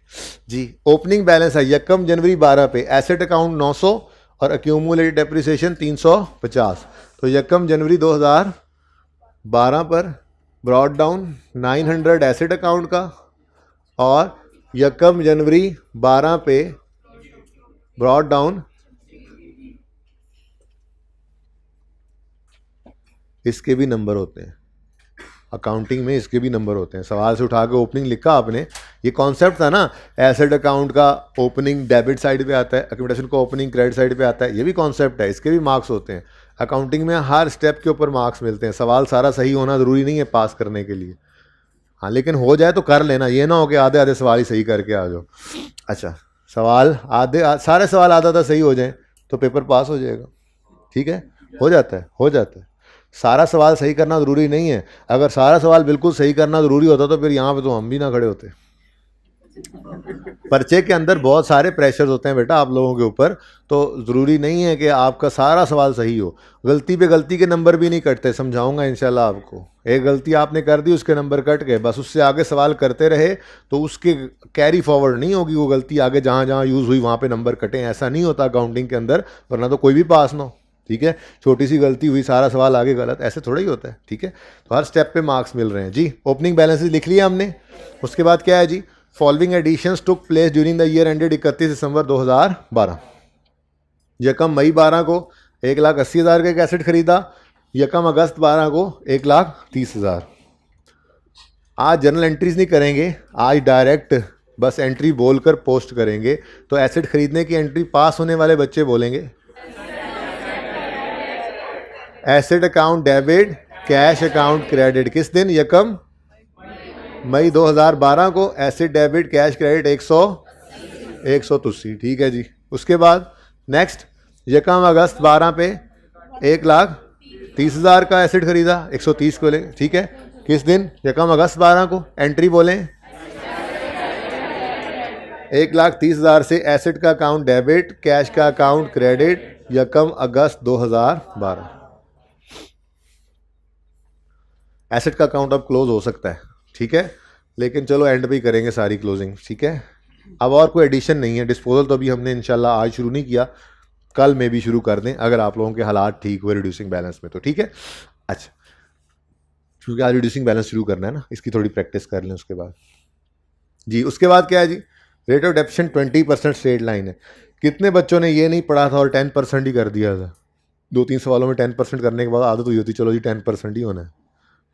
जी। ओपनिंग बैलेंस है यकम जनवरी 12 पे, एसेट अकाउंट 900 और अक्यूमुलेटेड डेप्रिसिएशन 350। तो यकम जनवरी 2012 पर ब्रॉड डाउन 900 एसेट अकाउंट का, और यकम जनवरी 12 पे ब्रॉड डाउन, इसके भी नंबर होते हैं अकाउंटिंग में, इसके भी नंबर होते हैं। सवाल से उठा के ओपनिंग लिखा आपने, ये कॉन्सेप्ट था ना, एसेट अकाउंट का ओपनिंग डेबिट साइड पे आता है, एक्यूमुलेशन का ओपनिंग क्रेडिट साइड पे आता है, ये भी कॉन्सेप्ट है, इसके भी मार्क्स होते हैं। अकाउंटिंग में हर स्टेप के ऊपर मार्क्स मिलते हैं। सवाल सारा सही होना ज़रूरी नहीं है पास करने के लिए, हाँ, लेकिन हो जाए तो कर लेना, ये ना हो कि आधे आधे सवाल ही सही करके आ जाओ। अच्छा, सवाल सारे सवाल आधा आधा सही हो जाए तो पेपर पास हो जाएगा, ठीक है, हो जाता है, हो जाता है। सारा सवाल सही करना ज़रूरी नहीं है। अगर सारा सवाल बिल्कुल सही करना ज़रूरी होता तो फिर यहाँ पे तो हम भी ना खड़े होते। पर्चे के अंदर बहुत सारे प्रेशर्स होते हैं बेटा आप लोगों के ऊपर, तो ज़रूरी नहीं है कि आपका सारा सवाल सही हो। गलती पे गलती के नंबर भी नहीं कटते, समझाऊंगा इंशाल्लाह आपको। एक गलती आपने कर दी, उसके नंबर कट गए, बस उससे आगे सवाल करते रहे तो उसके कैरी फॉरवर्ड नहीं होगी वो गलती, आगे जहाँ जहाँ यूज़ हुई वहाँ पे नंबर कटें, ऐसा नहीं होता अकाउंटिंग के अंदर, वरना तो कोई भी पास ना हो, ठीक है। छोटी सी गलती हुई, सारा सवाल आगे गलत, ऐसे थोड़ा ही होता है, ठीक है। तो हर स्टेप पे मार्क्स मिल रहे हैं जी। ओपनिंग बैलेंसेस लिख लिया हमने। उसके बाद क्या है जी, following additions took place during the year ended 31 December 2012। यकम मई 12 को 1,80,000 का एक एसेट खरीदा, यकम अगस्त 12 को 1,30,000। आज जर्नल एंट्रीज नहीं करेंगे, आज डायरेक्ट बस एंट्री बोलकर पोस्ट करेंगे। तो एसेट खरीदने की एंट्री पास होने वाले बच्चे बोलेंगे asset account debit, cash account credit. किस दिन? यकम मई 2012 को एसेट डेबिट कैश क्रेडिट 180, ठीक है जी। उसके बाद नेक्स्ट, यकम अगस्त 12 पे 1,30,000 का एसेट खरीदा, 130 को ले, ठीक है। किस दिन? यकम अगस्त 12 को। एंट्री बोलें 1,30,000 से एसेट का अकाउंट डेबिट, कैश का अकाउंट क्रेडिट, यकम अगस्त 2012। एसेट का अकाउंट अब क्लोज हो सकता है, ठीक है, लेकिन चलो एंड पे ही करेंगे सारी क्लोजिंग, ठीक है। अब और कोई एडिशन नहीं है। डिस्पोजल तो अभी हमने इंशाल्लाह आज शुरू नहीं किया, कल में भी शुरू कर दें अगर आप लोगों के हालात ठीक हुए रिड्यूसिंग बैलेंस में, तो ठीक है। अच्छा, क्योंकि आज रिड्यूसिंग बैलेंस शुरू करना है ना, इसकी थोड़ी प्रैक्टिस कर लें उसके बाद जी। उसके बाद क्या है जी, rate of depreciation 20% straight line है। कितने बच्चों ने ये नहीं पढ़ा था और 10% ही कर दिया था? 2-3 सवालों में 10% करने के बाद आदत हुई होती, चलो जी 10% ही होना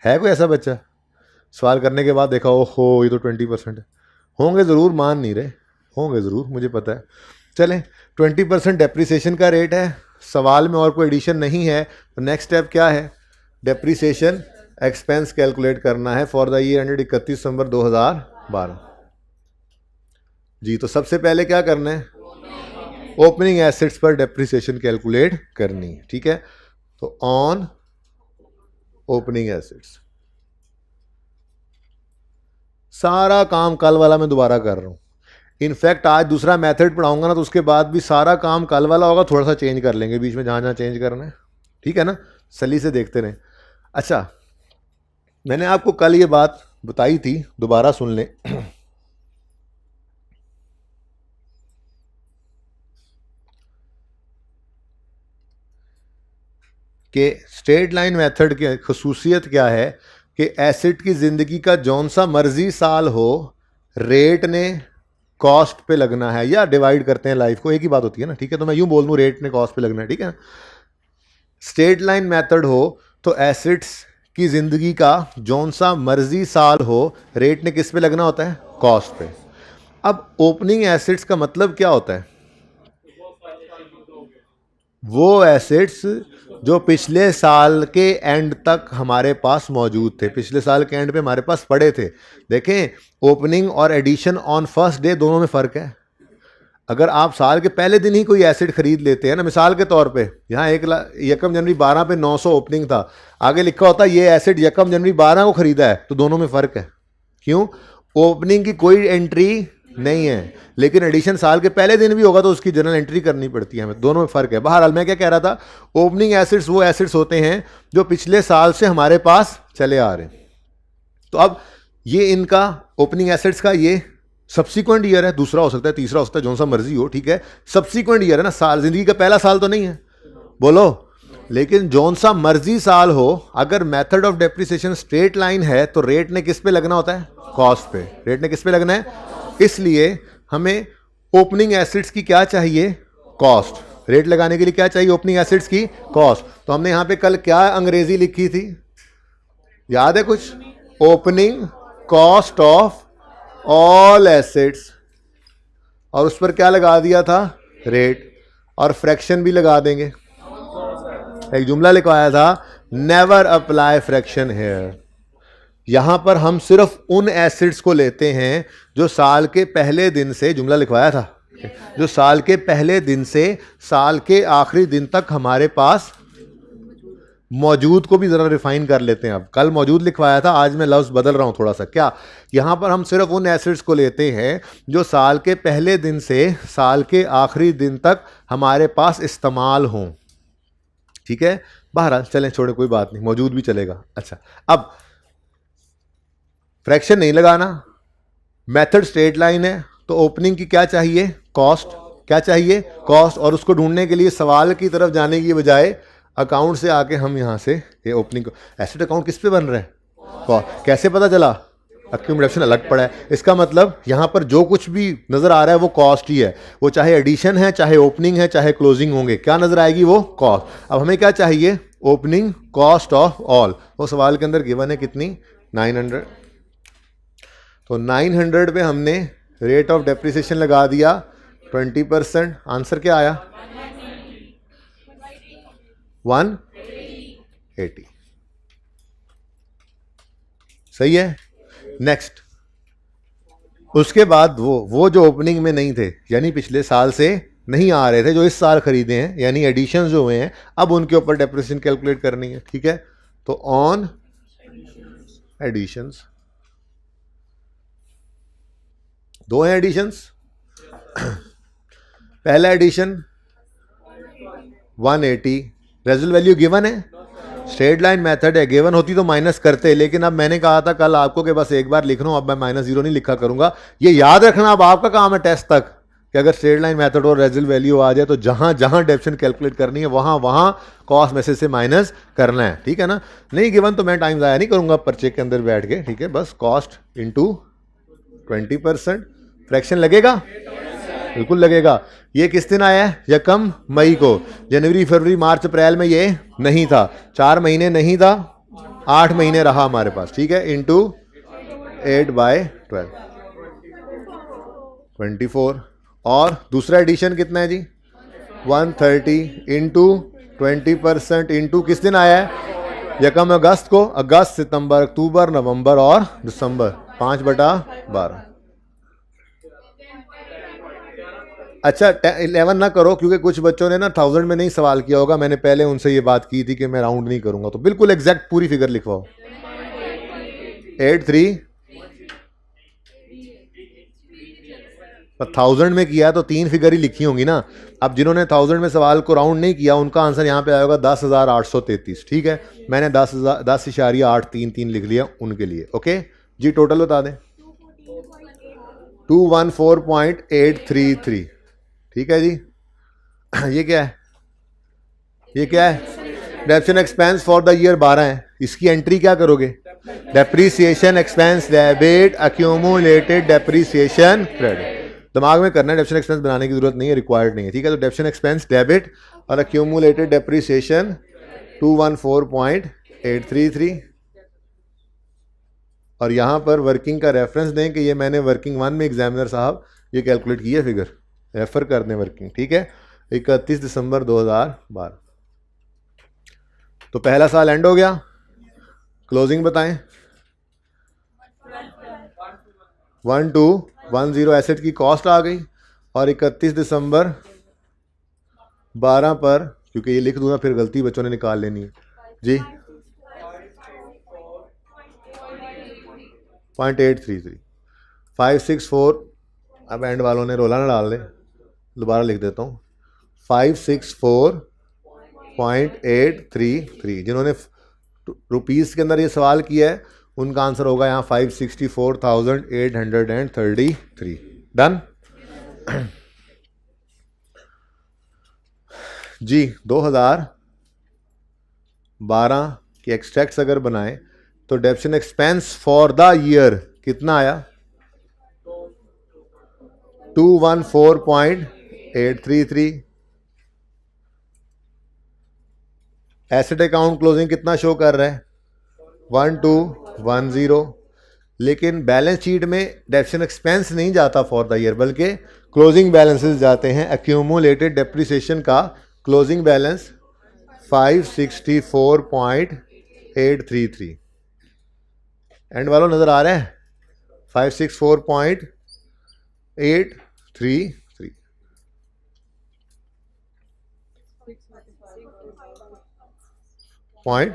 है कोई ऐसा बच्चा? सवाल करने के बाद देखा ओहो ये तो 20% है। होंगे ज़रूर, मान नहीं रहे, होंगे ज़रूर, मुझे पता है। चलें, 20% डेप्रीसिएशन का रेट है। सवाल में और कोई एडिशन नहीं है, तो नेक्स्ट स्टेप क्या है? डेप्रीसिएशन एक्सपेंस कैलकुलेट करना है for the year ended 31 December 2012 जी। तो सबसे पहले क्या करना है? ओपनिंग एसेट्स पर डेप्रीसिएशन कैलकुलेट करनी है, ठीक है। तो ऑन ओपनिंग एसेट्स, सारा काम कल वाला मैं दोबारा कर रहा हूँ। इनफैक्ट आज दूसरा मेथड पढ़ाऊंगा ना, तो उसके बाद भी सारा काम कल वाला होगा, थोड़ा सा चेंज कर लेंगे बीच में जहाँ जहाँ चेंज करना है, ठीक है ना। सली से देखते रहें। अच्छा, मैंने आपको कल ये बात बताई थी, दोबारा सुन लें। कि स्ट्रेट लाइन मेथड की खसूसियत क्या है कि एसेट की ज़िंदगी का जौन सा मर्जी साल हो, रेट ने कॉस्ट पे लगना है, या डिवाइड करते हैं लाइफ को, एक ही बात होती है ना, ठीक है। तो मैं यूं बोल दूं रेट ने कॉस्ट पे लगना है, ठीक है। स्ट्रेट लाइन मेथड हो तो एसेट्स की ज़िंदगी का जौन सा मर्जी साल हो, रेट ने किस पे लगना होता है? कॉस्ट पे। अब ओपनिंग एसेट्स का मतलब क्या होता है? वो एसेट्स जो पिछले साल के एंड तक हमारे पास मौजूद थे, पिछले साल के एंड पे हमारे पास पड़े थे। देखें, ओपनिंग और एडिशन ऑन फर्स्ट डे दोनों में फ़र्क है। अगर आप साल के पहले दिन ही कोई एसेट खरीद लेते हैं ना, मिसाल के तौर पे यहाँ यकम जनवरी 12 पे 900 ओपनिंग था, आगे लिखा होता ये एसेट यकम जनवरी 12 को खरीदा है, तो दोनों में फ़र्क है। क्यों? ओपनिंग की कोई एंट्री नहीं है, लेकिन एडिशन साल के पहले दिन भी होगा तो उसकी जर्नल एंट्री करनी पड़ती है हमें, दोनों में फ़र्क है। बहरहाल मैं क्या कह रहा था, ओपनिंग एसेट्स वो एसेट्स होते हैं जो पिछले साल से हमारे पास चले आ रहे हैं। तो अब ये इनका ओपनिंग एसेट्स का ये सब्सिक्वेंट ईयर है, दूसरा हो सकता है, तीसरा हो सकता है, जो सा मर्जी हो, ठीक है। सब्सिक्वेंट ईयर है ना, साल ज़िंदगी का पहला साल तो नहीं है, बोलो। लेकिन जौन सा मर्जी साल हो, अगर method of depreciation straight line है तो रेट ने किस पे लगना होता है? कॉस्ट पे। रेट ने किस पे लगना है? इसलिए हमें ओपनिंग एसेट्स की क्या चाहिए? कॉस्ट। रेट लगाने के लिए क्या चाहिए? ओपनिंग एसेट्स की कॉस्ट। तो हमने यहां पे कल क्या अंग्रेजी लिखी थी, याद है कुछ? Opening cost of all assets, और उस पर क्या लगा दिया था, रेट, और फ्रैक्शन भी लगा देंगे। एक जुमला लिखवाया था, नेवर अप्लाई फ्रैक्शन हेयर। यहां पर हम सिर्फ उन एसिड्स को लेते हैं जो साल के पहले दिन से, जुमला लिखवाया था, जो साल के पहले दिन से साल के आखिरी दिन तक हमारे पास मौजूद, को भी जरा रिफाइन कर लेते हैं। अब कल मौजूद लिखवाया था, आज मैं लफ्ज बदल रहा हूं थोड़ा सा। क्या, यहां पर हम सिर्फ उन एसिड्स को लेते हैं जो साल के पहले दिन से साल के आखिरी दिन तक हमारे पास इस्तेमाल हों। ठीक है, बहरहाल चलें, छोड़े, कोई बात नहीं, मौजूद भी चलेगा। अच्छा, अब फ्रैक्शन नहीं लगाना, मेथड स्ट्रेट लाइन है, तो ओपनिंग की क्या चाहिए, कॉस्ट। क्या चाहिए, कॉस्ट। और उसको ढूंढने के लिए सवाल की तरफ जाने की बजाय अकाउंट से आके हम यहाँ से ये ओपनिंग, एसेट अकाउंट किस पे बन रहा है, कॉस्ट। कैसे पता चला, अक्यूमुलेशन अलग पड़ा है। इसका मतलब यहाँ पर जो कुछ भी नजर आ रहा है वो कॉस्ट ही है, वो चाहे एडिशन है, चाहे ओपनिंग है, चाहे क्लोजिंग होंगे, क्या नजर आएगी, वो कॉस्ट। अब हमें क्या चाहिए, ओपनिंग कॉस्ट ऑफ ऑल। वो सवाल के अंदर गिवन है कितनी, 900। तो 900 पे हमने रेट ऑफ डेप्रिसिएशन लगा दिया 20%। आंसर क्या आया, 180। सही है। नेक्स्ट, उसके बाद वो जो ओपनिंग में नहीं थे, यानी पिछले साल से नहीं आ रहे थे, जो इस साल खरीदे हैं, यानी एडिशंस जो हुए हैं, अब उनके ऊपर डेप्रिसिएशन कैलकुलेट करनी है। ठीक है, तो ऑन एडिशंस, दो हैं एडिशंस। पहला एडिशन 180, रेजल वैल्यू गिवन है, स्ट्रेट लाइन मेथड है, गिवन होती तो माइनस करते, लेकिन अब मैंने कहा था कल आपको कि बस एक बार लिख रहा हूं, अब मैं -0 नहीं लिखा करूंगा। ये याद रखना अब आपका काम है टेस्ट तक, कि अगर स्ट्रेट लाइन मेथड और रेजल वैल्यू आ जाए तो जहां जहां डेप्शन कैलकुलेट करनी है वहां वहां कॉस्ट मैसेज से माइनस करना है। ठीक है ना, नहीं गिवन तो मैं टाइम ज़ाया नहीं करूंगा पर्चे के अंदर बैठ के। ठीक है, बस कॉस्ट इंटू 20%, फ्रैक्शन लगेगा, बिल्कुल लगेगा। ये किस दिन आया है, यकम मई को। जनवरी फरवरी मार्च अप्रैल में ये नहीं था, 4 महीने नहीं था, 8 महीने रहा हमारे पास। ठीक है, इंटू 8/12, 24। और दूसरा एडिशन कितना है जी, 130 इंटू 20% इंटू किस दिन आया है, यकम अगस्त को। अगस्त, सितंबर, अक्टूबर, नवंबर और दिसंबर, 5/12। अच्छा, 11 ना करो, क्योंकि कुछ बच्चों ने ना 1000 में नहीं सवाल किया होगा। मैंने पहले उनसे ये बात की थी कि मैं राउंड नहीं करूंगा, तो बिल्कुल एग्जैक्ट पूरी फिगर लिखवाओ। 83, 1000 में किया तो 3 फिगर ही लिखी होंगी ना। अब जिन्होंने 1000 में सवाल को राउंड नहीं किया, उनका आंसर यहाँ पे आएगा 10,833। ठीक है, मैंने 10,833 लिख लिया उनके लिए। ओके जी, टोटल बता दें, 214.833। ठीक है जी। ये क्या है, ये क्या है, डेप्शन एक्सपेंस फॉर द ईयर 12 है। इसकी एंट्री क्या करोगे, depreciation expense debit, accumulated depreciation credit. दिमाग में करना है, डेप्शन एक्सपेंस बनाने की जरूरत नहीं है, रिक्वायर्ड नहीं है। ठीक है, तो डेप्शन एक्सपेंस डेबिट और अक्यूमुलेटेड डेप्रीसिएशन 214.833। और यहां पर वर्किंग का रेफरेंस दें कि ये मैंने वर्किंग 1 में एग्जामिनर साहब ये कैलकुलेट की है फिगर, रेफर कर दें वर्किंग। ठीक है, 31 दिसंबर 2012। तो पहला साल एंड हो गया, क्लोजिंग बताएं। 1210 एसेट की कॉस्ट आ गई, और 31 दिसंबर 12 पर, क्योंकि ये लिख दूंगा फिर गलती बच्चों ने निकाल लेनी है जी, 0.833 564। अब एंड वालों ने रोला ना डाल दे, दोबारा लिख देता हूँ, 564.833। जिन्होंने रुपीस के अंदर ये सवाल किया है उनका आंसर होगा यहाँ 564,833। डन जी। 2012 के एक्सट्रैक्ट्स अगर बनाएं तो डेप्शन एक्सपेंस फॉर द ईयर कितना आया, 214.833। एसेट अकाउंट क्लोजिंग कितना शो कर रहा है, 1210। लेकिन बैलेंस शीट में डेप्रिसिएशन एक्सपेंस नहीं जाता फॉर द ईयर, बल्कि क्लोजिंग बैलेंसेस जाते हैं। एक्यूमुलेटेड डेप्रिसिएशन का क्लोजिंग बैलेंस 564.833। एंड वालों नजर आ रहा है 564.833 पॉइंट।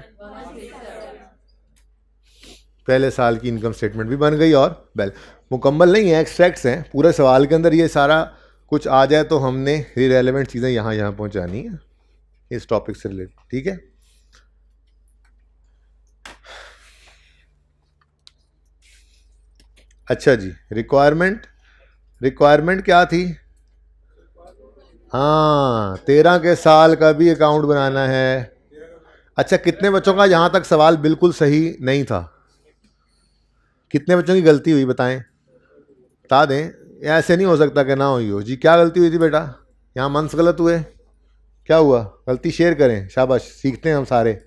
पहले साल की इनकम स्टेटमेंट भी बन गई और मुकम्मल नहीं है, एक्सट्रैक्ट्स हैं। पूरे सवाल के अंदर ये सारा कुछ आ जाए तो हमने रिलेवेंट चीज़ें यहाँ पहुँचानी है इस टॉपिक से रिलेटेड, ठीक है। अच्छा जी, रिक्वायरमेंट क्या थी? हाँ, 13 के साल का भी अकाउंट बनाना है। अच्छा, कितने बच्चों का यहाँ तक सवाल बिल्कुल सही नहीं था? कितने बच्चों की गलती हुई बताएं, बता दें। ऐसे नहीं हो सकता कि ना हुई हो जी। क्या गलती हुई थी बेटा? यहाँ मंस गलत हुए? क्या हुआ? गलती शेयर करें, शाबाश, सीखते हैं हम सारे।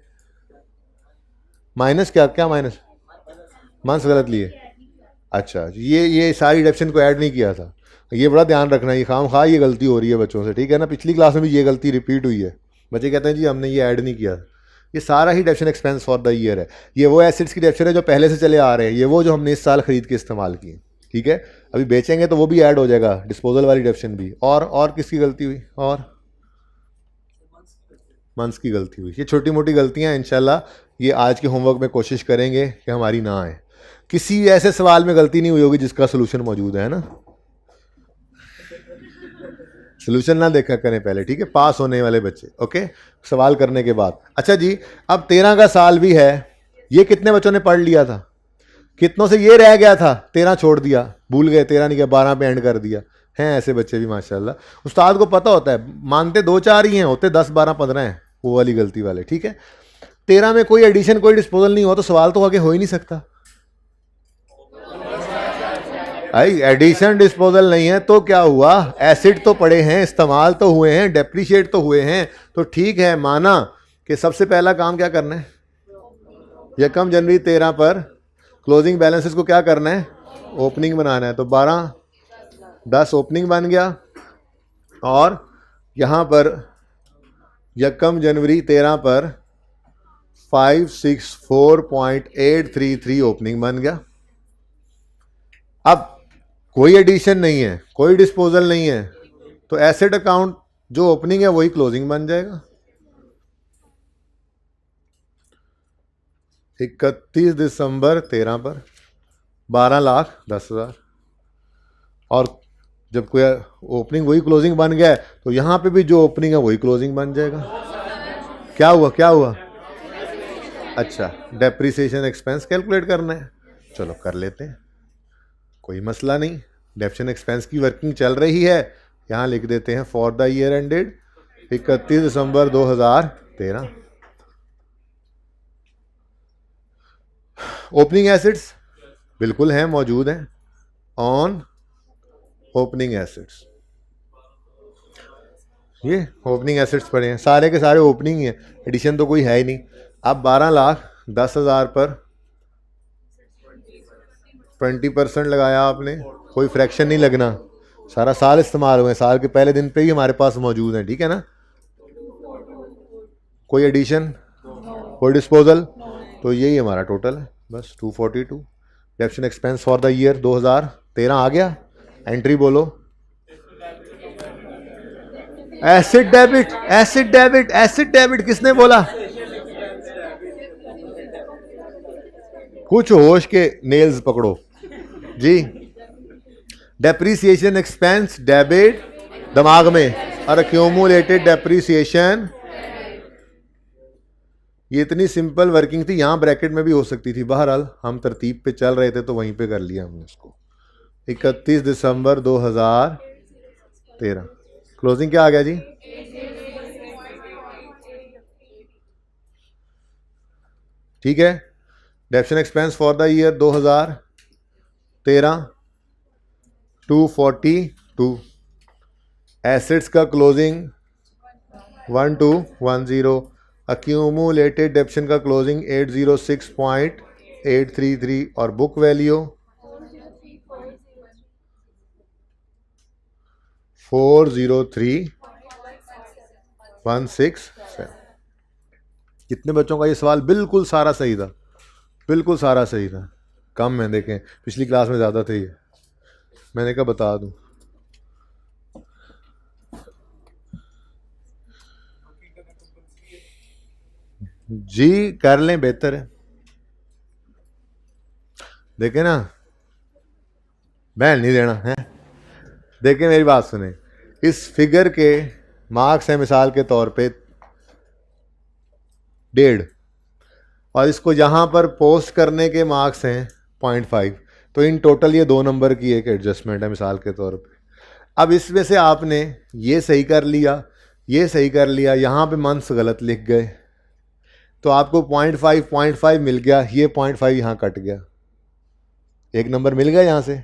माइनस क्या माइनस? मंस गलत लिए। अच्छा, ये सारी डिडक्शन को ऐड नहीं किया था। ये बड़ा ध्यान रखना, ये खामखा ये गलती हो रही है बच्चों से, ठीक है ना। पिछली क्लास में भी ये गलती रिपीट हुई है। बच्चे कहते हैं जी हमने ये ऐड नहीं किया। ये सारा ही deduction expense for the year है। ये वो एसेट्स की डिडक्शन है जो पहले से चले आ रहे हैं, ये वो जो हमने इस साल खरीद के इस्तेमाल किए, ठीक है। अभी बेचेंगे तो वो भी ऐड हो जाएगा, डिस्पोजल वाली डिडक्शन भी। और किसकी गलती हुई? और मंथ्स की गलती हुई। ये छोटी मोटी गलतियां इंशाल्लाह ये आज के होमवर्क में कोशिश करेंगे कि हमारी ना आए। किसी ऐसे सवाल में गलती नहीं हुई होगी जिसका सोल्यूशन मौजूद है ना। सोल्यूशन ना देखा करें पहले, ठीक है, पास होने वाले बच्चे, ओके, सवाल करने के बाद। अच्छा जी, अब 13 का साल भी है। ये कितने बच्चों ने पढ़ लिया था? कितनों से ये रह गया था, 13 छोड़ दिया, भूल गए, 13 नहीं किया, 12 पे एंड कर दिया। हैं ऐसे बच्चे भी माशाल्लाह। उस्ताद को पता होता है, मानते 2-4 ही हैं, होते 10, 12, 15 हैं वो वाली गलती वाले, ठीक है। 13 में कोई एडिशन कोई डिस्पोजल नहीं हुआ तो सवाल तो आगे हो ही नहीं सकता। भाई एडिशन डिस्पोजल नहीं है तो क्या हुआ? एसिड तो पड़े हैं, इस्तेमाल तो हुए हैं, डेप्रीशिएट तो हुए हैं, तो ठीक है, माना कि सबसे पहला काम क्या करना है? यकम जनवरी 13 पर क्लोजिंग बैलेंसेस को क्या करना है? ओपनिंग बनाना है। तो 12-10 ओपनिंग बन गया, और यहाँ पर यकम जनवरी 13 पर 564.833 ओपनिंग बन गया। अब कोई एडिशन नहीं है, कोई डिस्पोजल नहीं है, तो एसेट अकाउंट जो ओपनिंग है वही क्लोजिंग बन जाएगा। 31 दिसंबर 13 पर 12,10,000। और जब कोई ओपनिंग वही क्लोजिंग बन गया है तो यहाँ पे भी जो ओपनिंग है वही क्लोजिंग बन जाएगा। क्या हुआ? अच्छा, डेप्रिसिएशन एक्सपेंस कैलकुलेट करना है, चलो कर लेते हैं, कोई मसला नहीं। डेप्रिसिएशन एक्सपेंस की वर्किंग चल रही है, यहाँ लिख देते हैं for the year ended 31 December 2013। Opening assets बिल्कुल हैं, मौजूद हैं ऑन ओपनिंग एसेट्स। ये ओपनिंग एसेट्स पड़े हैं, सारे के सारे ओपनिंग हैं, एडिशन तो कोई है ही नहीं। अब 12,10,000 पर 20% लगाया आपने, कोई फ्रैक्शन नहीं लगना, सारा साल इस्तेमाल हुए, साल के पहले दिन पे ही हमारे पास मौजूद है, ठीक है ना। कोई एडिशन, कोई डिस्पोजल, तो यही हमारा टोटल है बस 242। Depreciation expense for the year 2013 आ गया। एंट्री बोलो। एसिड डेबिट किसने बोला? कुछ होश के नेल्स पकड़ो जी। डेप्रीसिएशन एक्सपेंस डेबिट दिमाग में, और एक्यूमुलेटेड डेप्रीसिएशन, ये इतनी सिंपल वर्किंग थी, यहां ब्रैकेट में भी हो सकती थी, बहरहाल हम तरतीब पे चल रहे थे तो वहीं पे कर लिया हमने इसको। 31 दिसंबर 2013 क्लोजिंग क्या आ गया जी? ठीक है। Depreciation expense for the year 2013 242। Assets का क्लोजिंग 1210। एक्यूमुलेटेड डेप्रिसिएशन का क्लोजिंग 806.833। 833 और बुक वैल्यू 403,167। कितने बच्चों का ये सवाल बिल्कुल सारा सही था, बिल्कुल सारा सही था। कम है, देखें पिछली क्लास में ज़्यादा थे ये, मैंने कहा बता दूं। जी कर लें, बेहतर है। देखें ना, मैं नहीं देना है। देखें मेरी बात सुने, इस फिगर के मार्क्स हैं मिसाल के तौर पे 1.5 और इसको यहाँ पर पोस्ट करने के मार्क्स हैं 0.5, तो इन टोटल ये 2 नंबर की एक एडजस्टमेंट है मिसाल के तौर पे। अब इसमें से आपने ये सही कर लिया, ये सही कर लिया, यहाँ पे मंथ्स गलत लिख गए, तो आपको 0.5 मिल गया, ये 0.5 यहाँ कट गया, 1 नंबर मिल गया यहाँ से,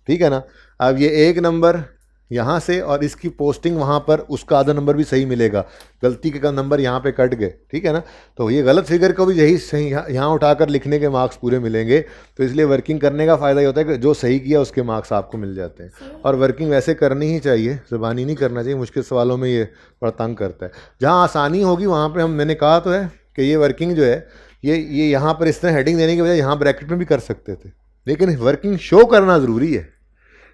ठीक है ना। अब ये 1 नंबर यहाँ से और इसकी पोस्टिंग वहाँ पर, उसका आधा नंबर भी सही मिलेगा, गलती के नंबर यहाँ पे कट गए, ठीक है ना। तो ये गलत फिगर को भी यही सही यहाँ उठाकर लिखने के मार्क्स पूरे मिलेंगे। तो इसलिए वर्किंग करने का फ़ायदा ये होता है कि जो सही किया उसके मार्क्स आपको मिल जाते हैं। और वर्किंग वैसे करनी ही चाहिए, ज़बानी नहीं करना चाहिए, मुश्किल सवालों में ये बड़ा तंग करता है। जहाँ आसानी होगी वहाँ पर मैंने कहा तो है कि ये वर्किंग जो है ये यहाँ पर इस तरह हेडिंग देने के बजाय यहाँ ब्रैकेट में भी कर सकते थे, लेकिन वर्किंग शो करना ज़रूरी है।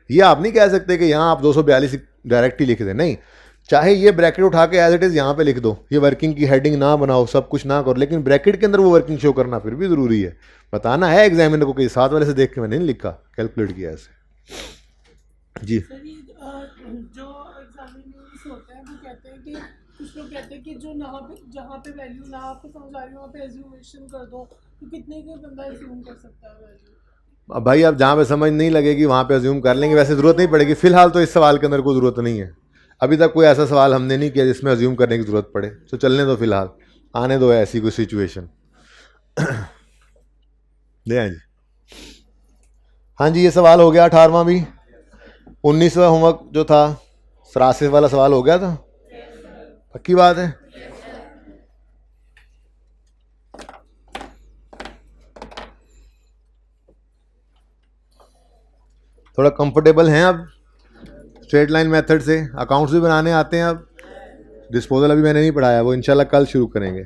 ये आप नहीं कह सकते कि यहाँ आप 242 डायरेक्ट ही लिख दें, नहीं, चाहे ये ब्रैकेट उठा के एज इट इज़ यहाँ पे लिख दो, ये वर्किंग की हेडिंग ना बनाओ, सब कुछ ना करो, लेकिन ब्रैकेट के अंदर वो वर्किंग शो करना फिर भी ज़रूरी है। बताना है एग्जामिनर को कि साथ वाले से देख के मैंने नहीं लिखा, कैलकुलेट किया ऐसे। जी जो एग्जामिनर्स होते हैं वो कहते हैं कि कुछ लोग कहते हैं कि जो जहाँ पे वैल्यू ना आपको समझ आ रही हो वहाँ पे एज्यूमेशन कर दो, तो कितने का बंदा एज्यूम कर सकता है वैल्यू। अब भाई अब जहाँ पे समझ नहीं लगेगी वहाँ पे अज्यूम कर लेंगे, वैसे ज़रूरत नहीं पड़ेगी। फिलहाल तो इस सवाल के अंदर कोई ज़रूरत नहीं है, अभी तक कोई ऐसा सवाल हमने नहीं किया जिसमें अज्यूम करने की ज़रूरत पड़े, तो चलने दो, फिलहाल आने दो ऐसी कोई सिचुएशन। ले आए जी, हाँ जी, ये सवाल हो गया 18वां भी। 19वां होमवर्क जो था सरासिस वाला सवाल हो गया था, पक्की बात है। थोड़ा कंफर्टेबल हैं अब स्ट्रेट लाइन मेथड से, अकाउंट्स भी बनाने आते हैं अब। डिस्पोजल अभी मैंने नहीं पढ़ाया, वो इंशाल्लाह कल शुरू करेंगे।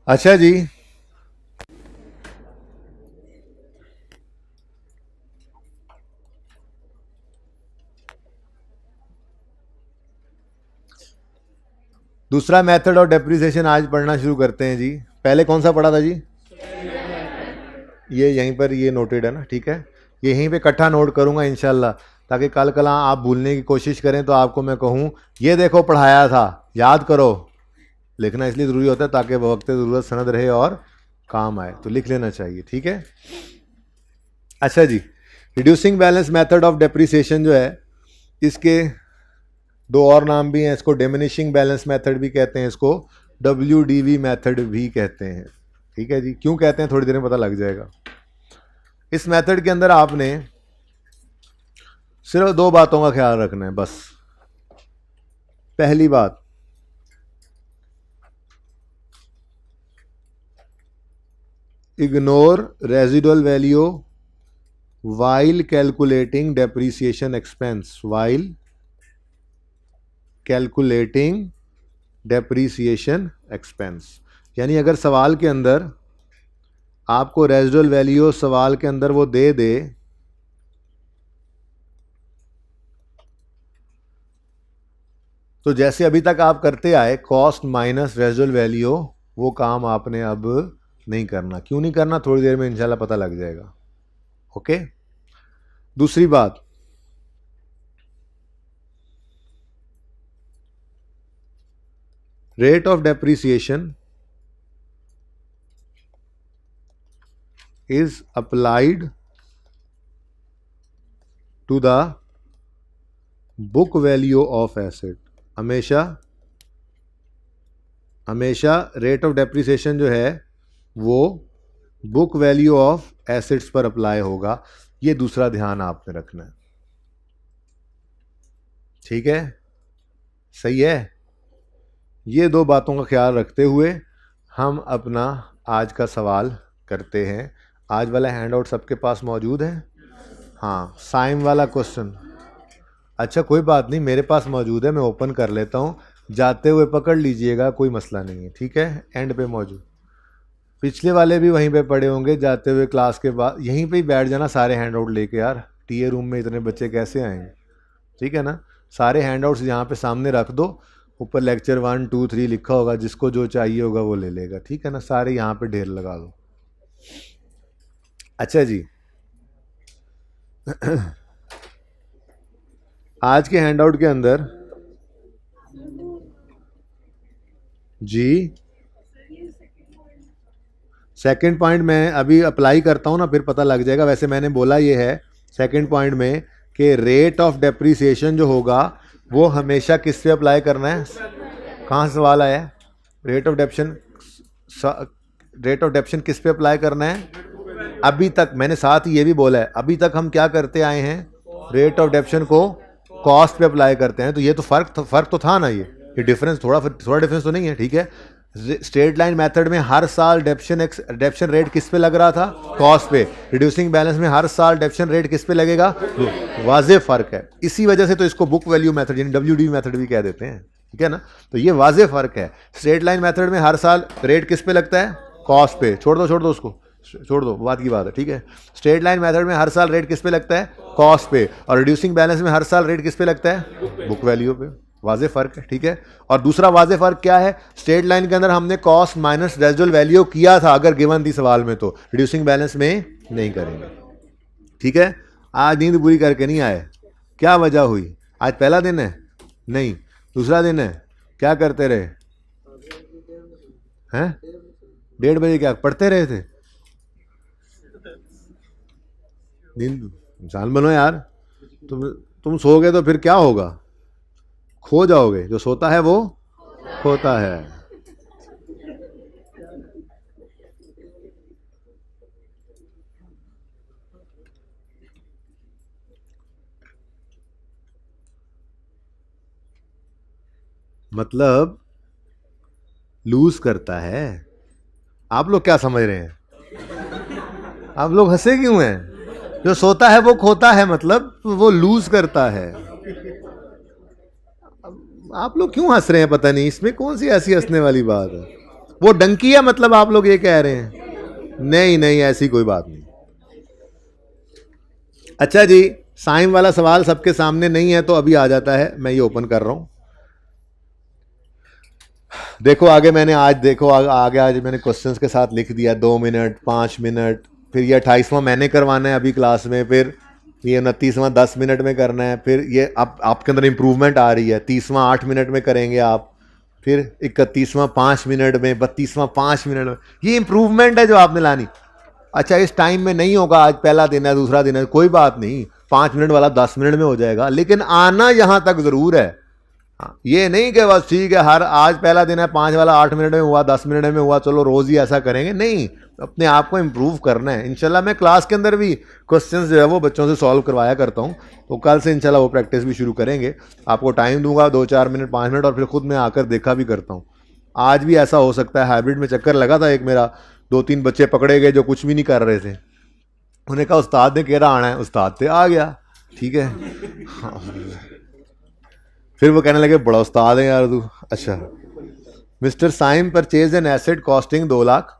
अच्छा जी, दूसरा मेथड ऑफ डेप्रिसिएशन आज पढ़ना शुरू करते हैं जी। पहले कौन सा पढ़ा था जी? ये यहीं पर ये नोटेड है ना, ठीक है, ये यहीं पे इकट्ठा नोट करूंगा इंशाल्लाह, ताकि कल कल आप भूलने की कोशिश करें तो आपको मैं कहूँ ये देखो पढ़ाया था, याद करो। लिखना इसलिए ज़रूरी होता है ताकि वक्त ज़रूरत सनद रहे और काम आए, तो लिख लेना चाहिए, ठीक है। अच्छा जी, reducing balance method of depreciation जो है, इसके 2 और नाम भी हैं। इसको डिमिनिशिंग बैलेंस मेथड भी कहते हैं, इसको WDV मेथड भी कहते हैं, ठीक है जी। क्यों कहते हैं थोड़ी देर में पता लग जाएगा। इस मेथड के अंदर आपने सिर्फ 2 बातों का ख्याल रखना है बस। पहली बात, ignore residual value while calculating depreciation expense, while calculating depreciation expense। यानी अगर सवाल के अंदर आपको रेजिडुअल वैल्यू सवाल के अंदर वो दे दे, तो जैसे अभी तक आप करते आए कॉस्ट माइनस रेजिडुअल वैल्यू, वो काम आपने अब नहीं करना। क्यों नहीं करना, थोड़ी देर में इंशाल्लाह पता लग जाएगा, ओके। दूसरी बात, rate of depreciation is applied to the book value of asset. हमेशा रेट ऑफ डेप्रिसिएशन जो है वो बुक वैल्यू ऑफ एसेट्स पर अप्लाई होगा। ये दूसरा ध्यान आपने रखना है, ठीक है, सही है। ये दो बातों का ख्याल रखते हुए हम अपना आज का सवाल करते हैं। आज वाला हैंड आउट सबके पास मौजूद है? हाँ, साइम वाला क्वेश्चन, अच्छा कोई बात नहीं, मेरे पास मौजूद है, मैं ओपन कर लेता हूँ, जाते हुए पकड़ लीजिएगा, कोई मसला नहीं है, ठीक है, एंड पे मौजूद। पिछले वाले भी वहीं पे पड़े होंगे, जाते हुए क्लास के बाद यहीं पे ही बैठ जाना सारे हैंड आउट लेके। यार टीए रूम में इतने बच्चे कैसे आएंगे, ठीक है ना। सारे हैंड आउट्स यहाँ पे सामने रख दो, ऊपर लेक्चर 1 2 3 लिखा होगा, जिसको जो चाहिए होगा वो ले लेगा, ठीक है ना। सारे यहाँ पे ढेर लगा दो। अच्छा जी आज के हैंड आउट के अंदर जी सेकंड पॉइंट मैं अभी अप्लाई करता हूँ ना, फिर पता लग जाएगा। वैसे मैंने बोला ये है सेकंड पॉइंट में कि रेट ऑफ डेप्रिसिएशन जो होगा वो हमेशा किस पे अप्लाई करना है। कहाँ से सवाल आया है? रेट ऑफ डेप्शन किस पे अप्लाई करना है? अभी तक मैंने साथ ही ये भी बोला है, अभी तक हम क्या करते आए हैं, रेट ऑफ डेप्शन को कॉस्ट पे अप्लाई करते हैं। तो ये तो फर्क तो था ना, ये डिफरेंस थोड़ा डिफरेंस तो नहीं है, ठीक है। स्ट्रेट लाइन मेथड में हर साल डेप्शन रेट किस पे लग रहा था? कॉस्ट पे। रिड्यूसिंग बैलेंस में हर साल डेप्शन रेट किस पे लगेगा? वाज़े फ़र्क है। इसी वजह से तो इसको बुक वैल्यू मेथड यानी WD मेथड भी कह देते हैं, ठीक है ना। तो ये वाज़े फ़र्क है। स्ट्रेट लाइन मेथड में हर साल रेट किस पे लगता है? कॉस्ट पे। छोड़ दो उसको, छोड़ दो, बात की बात है, ठीक है। स्ट्रेट लाइन मेथड में हर साल रेट किस पे लगता है? कॉस्ट पे। और रिड्यूसिंग बैलेंस में हर साल रेट किस पे लगता है? बुक वैल्यू पे। वाज़े फ़र्क है, ठीक है। और दूसरा वाज़े फ़र्क क्या है? स्ट्रेट लाइन के अंदर हमने कॉस्ट माइनस रेजिडुअल वैल्यू किया था अगर गिवन थी सवाल में, तो रिड्यूसिंग बैलेंस में नहीं करेंगे, ठीक है। आज नींद पूरी करके नहीं आए, क्या वजह हुई? आज पहला दिन है? नहीं, दूसरा दिन है, क्या करते रहे हैं? 1:30 बजे क्या पढ़ते रहे थे? नींद इंसान बनो यार। तुम सोओगे तो फिर क्या होगा? खो जाओगे। जो सोता है वो खोता है। मतलब लूज करता है। आप लोग क्या समझ रहे हैं? आप लोग हंसे क्यों हैं? जो सोता है वो खोता है, मतलब वो लूज करता है। आप लोग क्यों हंस रहे हैं? पता नहीं इसमें कौन सी ऐसी हंसने वाली बात है। वो डंकी है, मतलब आप लोग ये कह रहे हैं? नहीं, ऐसी कोई बात नहीं। अच्छा जी, साइम वाला सवाल सबके सामने नहीं है तो अभी आ जाता है, मैं ये ओपन कर रहा हूं। देखो आगे मैंने आज मैंने क्वेश्चंस के साथ लिख दिया 2 मिनट 5 मिनट, फिर ये 28वां मैंने करवाना है अभी क्लास में, फिर ये 29वां 10 मिनट में करना है, फिर ये अब आपके अंदर इंप्रूवमेंट आ रही है, 30वां 8 मिनट में करेंगे आप, फिर 31वां 5 मिनट में, 32वां 5 मिनट में। ये इंप्रूवमेंट है जो आपने लानी। अच्छा इस टाइम में नहीं होगा, आज पहला दिन है दूसरा दिन है, कोई बात नहीं, 5 मिनट वाला 10 मिनट में हो जाएगा, लेकिन आना यहाँ तक ज़रूर है। हाँ, ये नहीं कि बस ठीक है हर आज पहला दिन है 5 वाला 8 मिनट में हुआ 10 मिनट में हुआ, चलो रोज़ ही ऐसा करेंगे, नहीं, अपने आप को इम्प्रूव करना है। इंशाल्लाह मैं क्लास के अंदर भी क्वेश्चंस जो है वो बच्चों से सॉल्व करवाया करता हूँ, तो कल से इंशाल्लाह वो प्रैक्टिस भी शुरू करेंगे। आपको टाइम दूंगा 2-4 मिनट 5 मिनट, और फिर खुद मैं आकर देखा भी करता हूँ। आज भी ऐसा हो सकता है, हाइब्रिड में चक्कर लगा था एक मेरा, 2-3 बच्चे पकड़े गए जो कुछ भी नहीं कर रहे थे, उन्हें कहा उस्ताद ने कह रहा आना है, उस्ताद से आ गया, ठीक है। फिर वो कहने लगे बड़ा उस्ताद है यार तू। अच्छा, mister Saim purchase an asset costing 2 lakh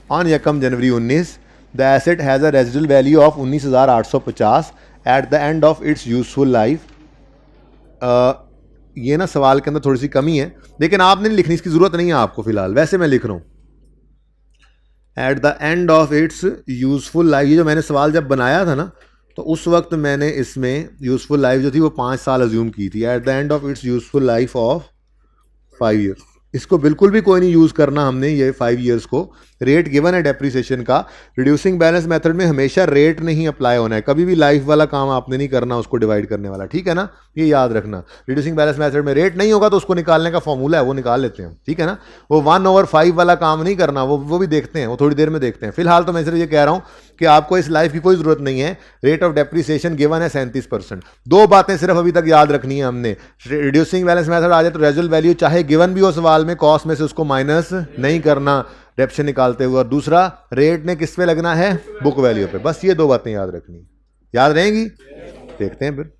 on यकम जनवरी 19। The asset has a residual value of 19,850 at the end of its useful life. ये ना सवाल के अंदर थोड़ी सी कमी है, लेकिन आपने नहीं लिखनी, इसकी ज़रूरत नहीं है आपको फ़िलहाल, वैसे मैं लिख रहा हूँ eight the end of its useful life. ये जो मैंने सवाल जब बनाया था ना, तो उस वक्त मैंने इसमें यूजफुल लाइफ जो थी वो 5 साल अज्यूम की थी। Eight the end of its useful life of 5 years, इसको बिल्कुल भी कोई नहीं यूज़ करना हमने ये 5 ईयर्स को। रेट गिवन है डेप्रिसिएशन का। रिड्यूसिंग बैलेंस मेथड में हमेशा रेट नहीं अप्लाई होना है, कभी भी लाइफ वाला काम आपने नहीं करना उसको डिवाइड करने वाला, ठीक है ना, ये याद रखना। रिड्यूसिंग बैलेंस मेथड में रेट नहीं होगा तो उसको निकालने का फॉर्मूला है, वो निकाल लेते हैं, ठीक है ना। वो 1/5 वाला काम नहीं करना, वो भी देखते हैं, वो थोड़ी देर में देखते हैं। फिलहाल तो मैं सिर्फ ये कह रहा हूँ कि आपको इस लाइफ की कोई ज़रूरत नहीं है। रेट ऑफ डेप्रिसिएशन गिवन है 37%। 2 बातें सिर्फ अभी तक याद रखनी है हमने। रिड्यूसिंग बैलेंस मेथड आ जाए तो रेजुअल वैल्यू चाहे गिवन भी हो सवाल में, कॉस्ट में से उसको माइनस नहीं करना डेप्शन निकालते हुए, और दूसरा रेट ने किस पे लगना है, बुक वैल्यू पे। बस ये 2 बातें याद रखनी, याद रहेंगी। देखते हैं फिर।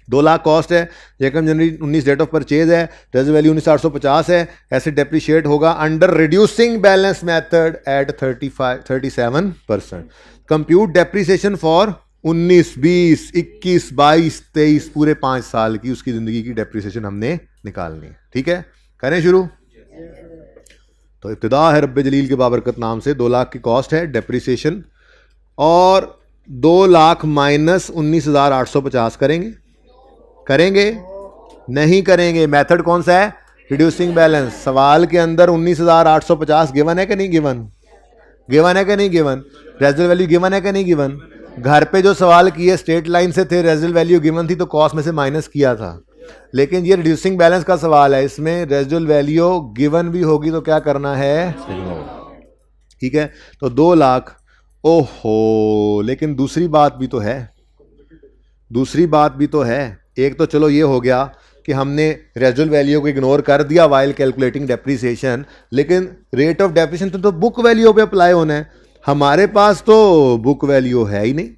2 लाख कॉस्ट है, यकम जनवरी 19 डेट ऑफ परचेज है, रेजुअल वैल्यू 19,850 है, एसेट डेप्रिशिएट होगा under reducing balance method at 37%। Compute depreciation for 19, 20, 21, 22, 23 पूरे 5 साल की उसकी जिंदगी की डेप्रिसिएशन हमने निकालनी है, ठीक है। करें शुरू। तो इब्तिदा है रब्बे जलील के बाबरकत नाम से। 2 लाख की कॉस्ट है डेप्रिसिएशन, और 2 लाख माइनस 19,850 करेंगे नहीं करेंगे। मेथड कौन सा है, रिड्यूसिंग बैलेंस। सवाल के अंदर 19,850 गिवन है कि नहीं गिवन, गिवन है कि नहीं गिवन, रेजुअल वैल्यू गिवन है कि नहीं गिवन। घर पे जो सवाल किए स्ट्रेट लाइन से थे, रेजुअल वैल्यू गिवन थी तो कॉस्ट में से माइनस किया था। लेकिन ये रिड्यूसिंग बैलेंस का सवाल है, इसमें रेजुअल वैल्यू गिवन भी होगी तो क्या करना है, ठीक है। तो 2 लाख, ओहो, लेकिन दूसरी बात भी तो है। एक तो चलो ये हो गया कि हमने रेजुअल वैल्यू को इग्नोर कर दिया वाइल कैलकुलेटिंग डेप्रिसिएशन, लेकिन रेट ऑफ डेप्रिसिएशन तो बुक वैल्यू पे अप्लाई होना है। हमारे पास तो बुक वैल्यू है ही नहीं।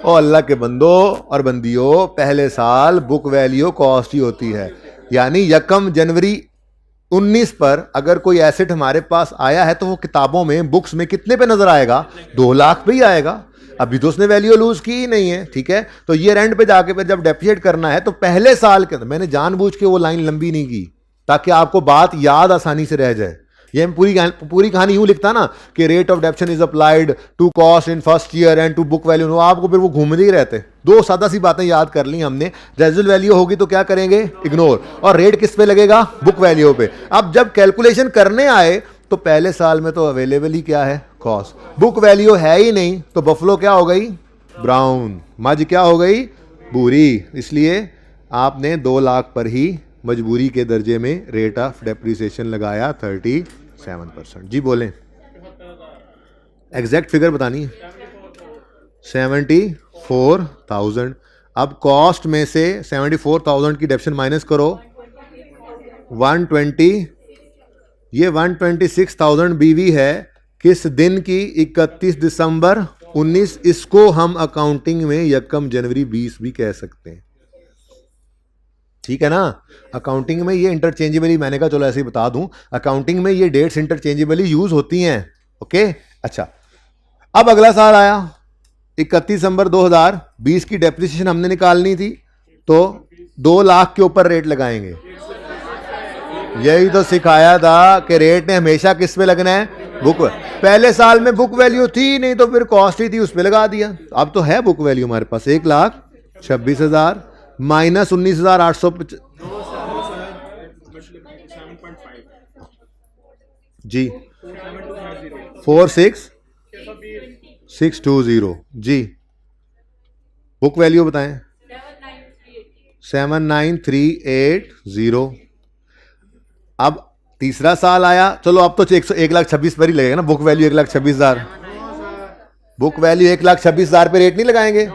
ओ अल्लाह के बंदो और बंदियों, पहले साल बुक वैल्यू कॉस्ट ही होती है। यानी यकम जनवरी 19 पर अगर कोई एसेट हमारे पास आया है तो वो किताबों में, बुक्स में कितने पे नजर आएगा, 2 लाख पे ही आएगा। अभी तो उसने वैल्यू लूज की ही नहीं है, ठीक है। तो ये एंड पे जाके फिर जब डेप्रिशिएट करना है तो पहले साल के अंदर, मैंने जानबूझ के वो लाइन लंबी नहीं की ताकि आपको बात याद आसानी से रह जाए। ये पूरी कहानी यूं लिखता ना कि rate of depreciation is applied to cost in first year and to book value, आपको फिर वो घूमते ही रहते। 2 सादा सी बातें याद कर ली हमने। रेजुअल वैल्यू होगी तो क्या करेंगे, इग्नोर, और रेट किस पे लगेगा, बुक वैल्यू पे। अब जब कैलकुलेशन करने आए तो पहले साल में तो अवेलेबल ही क्या है, कॉस्ट, बुक वैल्यू है ही नहीं, तो बफलो क्या हो गई, ब्राउन, मज क्या हो गई, बूरी। इसलिए आपने 2 लाख पर ही मजबूरी के दर्जे में रेट ऑफ डेप्रिसिएशन लगाया 37%। जी बोलें, एग्जैक्ट फिगर बतानी है, 74,000। अब कॉस्ट में से 74,000 की डेप्शन माइनस करो, 120, ये 126,000 बीवी है किस दिन की, 31 दिसंबर 19। इसको हम अकाउंटिंग में यकम जनवरी 20 भी कह सकते हैं, ठीक है ना। अकाउंटिंग में ये इंटरचेंजेबली, मैंने कहा चलो ऐसे ही बता दूं, अकाउंटिंग में ये डेट्स इंटरचेंजेबली यूज होती हैं, ओके। अच्छा, अब अगला साल आया, 31 दिसंबर 2020 की डेप्रिसिएशन हमने निकालनी थी, तो 2 लाख के ऊपर रेट लगाएंगे। यही तो सिखाया था कि रेट ने हमेशा किस पे लगना है, बुक। पहले साल में बुक वैल्यू थी नहीं तो फिर कॉस्ट ही थी, उस पे लगा दिया। अब तो है बुक वैल्यू हमारे पास, 1,26,000 माइनस 19,850 जी, 46,620 जी। बुक वैल्यू बताएं, 79,380। अब तीसरा साल आया, चलो अब तो 1,26,000 पर ही लगेगा ना, बुक वैल्यू 1,26,000, बुक वैल्यू 1,26,000 पे रेट नहीं लगाएंगे।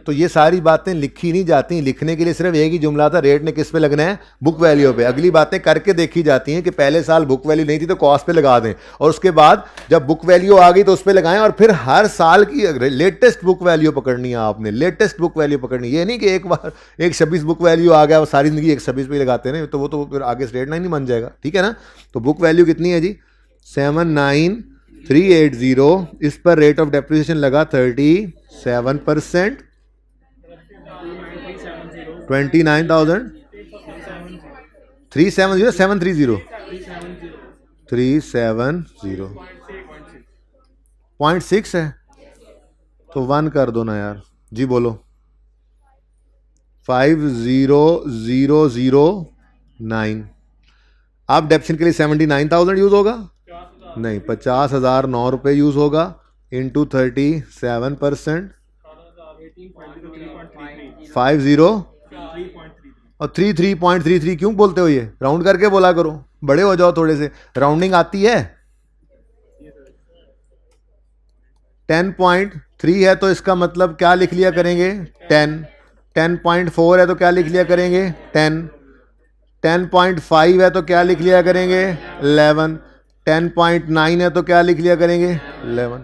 तो ये सारी बातें लिखी नहीं जाती, लिखने के लिए सिर्फ एक ही जुमला था, रेट ने किस पे लगना है, बुक वैल्यू पे। अगली बातें करके देखी जाती हैं कि पहले साल बुक वैल्यू नहीं थी तो कॉस्ट पे लगा दें, और उसके बाद जब बुक वैल्यू आ गई तो उस पे लगाएं, और फिर हर साल की लेटेस्ट बुक वैल्यू पकड़नी है आपने, लेटेस्ट बुक वैल्यू पकड़नी। ये नहीं कि एक बार 1,26 बुक वैल्यू आ गया वो सारी जिंदगी 1,26 पे लगाते हैं, तो वो तो फिर आगे स्ट्रेट लाइन नहीं बन जाएगा, ठीक है ना। तो बुक वैल्यू कितनी है जी, 79,380। इस पर रेट ऑफ डेप्रिसिएशन लगा 37%, 29,000 370 730 370 0.6 है तो 1 कर दो ना यार जी, बोलो 5000 9। अब डेप्शन के लिए 79,000 यूज़ होगा, नहीं 50,009 यूज़ होगा इंटू 37%, 50 और 3.33 क्यों बोलते हो? ये राउंड करके बोला करो, बड़े हो जाओ थोड़े से, राउंडिंग आती है। 10.3 है तो इसका मतलब क्या लिख लिया करेंगे 10, 10.4 है तो क्या लिख लिया करेंगे 10, 10.5 है तो क्या लिख लिया करेंगे 11, 10.9 है तो क्या लिख लिया करेंगे 11।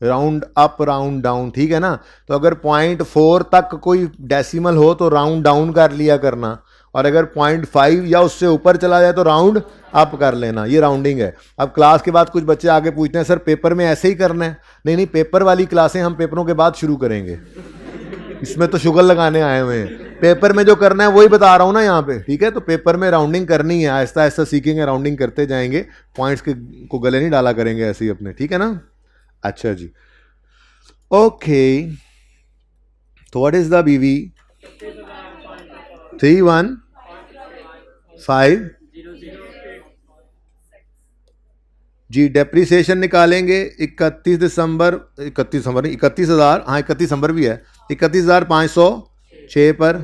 राउंड अप राउंड डाउन, ठीक है ना। तो अगर 0.4 तक कोई डेसिमल हो तो राउंड डाउन कर लिया करना, और अगर 0.5 या उससे ऊपर चला जाए तो राउंड अप कर लेना। ये राउंडिंग है। अब क्लास के बाद कुछ बच्चे आगे पूछते हैं सर पेपर में ऐसे ही करना है। नहीं नहीं, पेपर वाली क्लासें हम पेपरों के बाद शुरू करेंगे, इसमें तो शुगर लगाने आए हुए हैं। पेपर में जो करना है वही बता रहा हूं ना यहाँ पे, ठीक है। तो पेपर में राउंडिंग करनी है, आहिस्ता आहिस्ता सीखेंगे, राउंडिंग करते जाएंगे, पॉइंट्स के को गले नहीं डाला करेंगे ऐसे ही अपने, ठीक है ना। अच्छा जी, ओके। तो व्हाट इज द बीवी 315 जी। डेप्रीसिएशन निकालेंगे 31 दिसंबर, 31,000, हाँ 31 दिसंबर भी है, 31,506 पर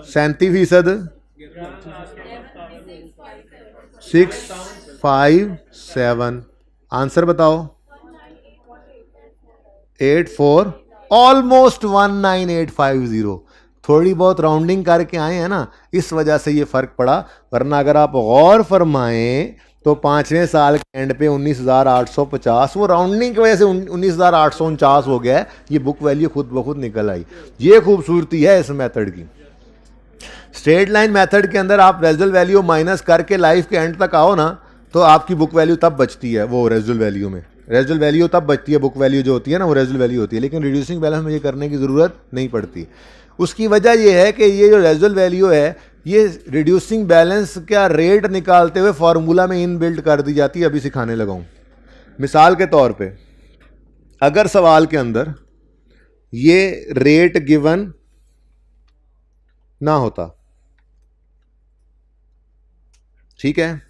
37%, 657। आंसर बताओ 84, ऑलमोस्ट 19850। थोड़ी बहुत राउंडिंग करके आए हैं ना, इस वजह से ये फर्क पड़ा। वरना अगर आप गौर फरमाएं तो 5वें साल के एंड पे 19,850, वो राउंडिंग की वजह से 19,849 हो गया है। ये बुक वैल्यू खुद ब खुद निकल आई। ये खूबसूरती है इस मेथड की। स्ट्रेट लाइन मेथड के अंदर आप रेजिडुअल वैल्यू माइनस करके लाइफ के एंड तक आओ ना, तो आपकी बुक वैल्यू तब बचती है। वो रेजिडुअल वैल्यू में रेजिडुअल वैल्यू तब बचती है, बुक वैल्यू जो होती है ना वो रेजिडुअल वैल्यू होती है। लेकिन रिड्यूसिंग बैलेंस में ये करने की ज़रूरत नहीं पड़ती। उसकी वजह ये है कि ये जो रेजिडुअल वैल्यू है, ये रिड्यूसिंग बैलेंस का रेट निकालते हुए फॉर्मूला में इन बिल्ट कर दी जाती है। अभी सिखाने लगा हूँ। मिसाल के तौर पे अगर सवाल के अंदर ये रेट गिवन ना होता, ठीक है,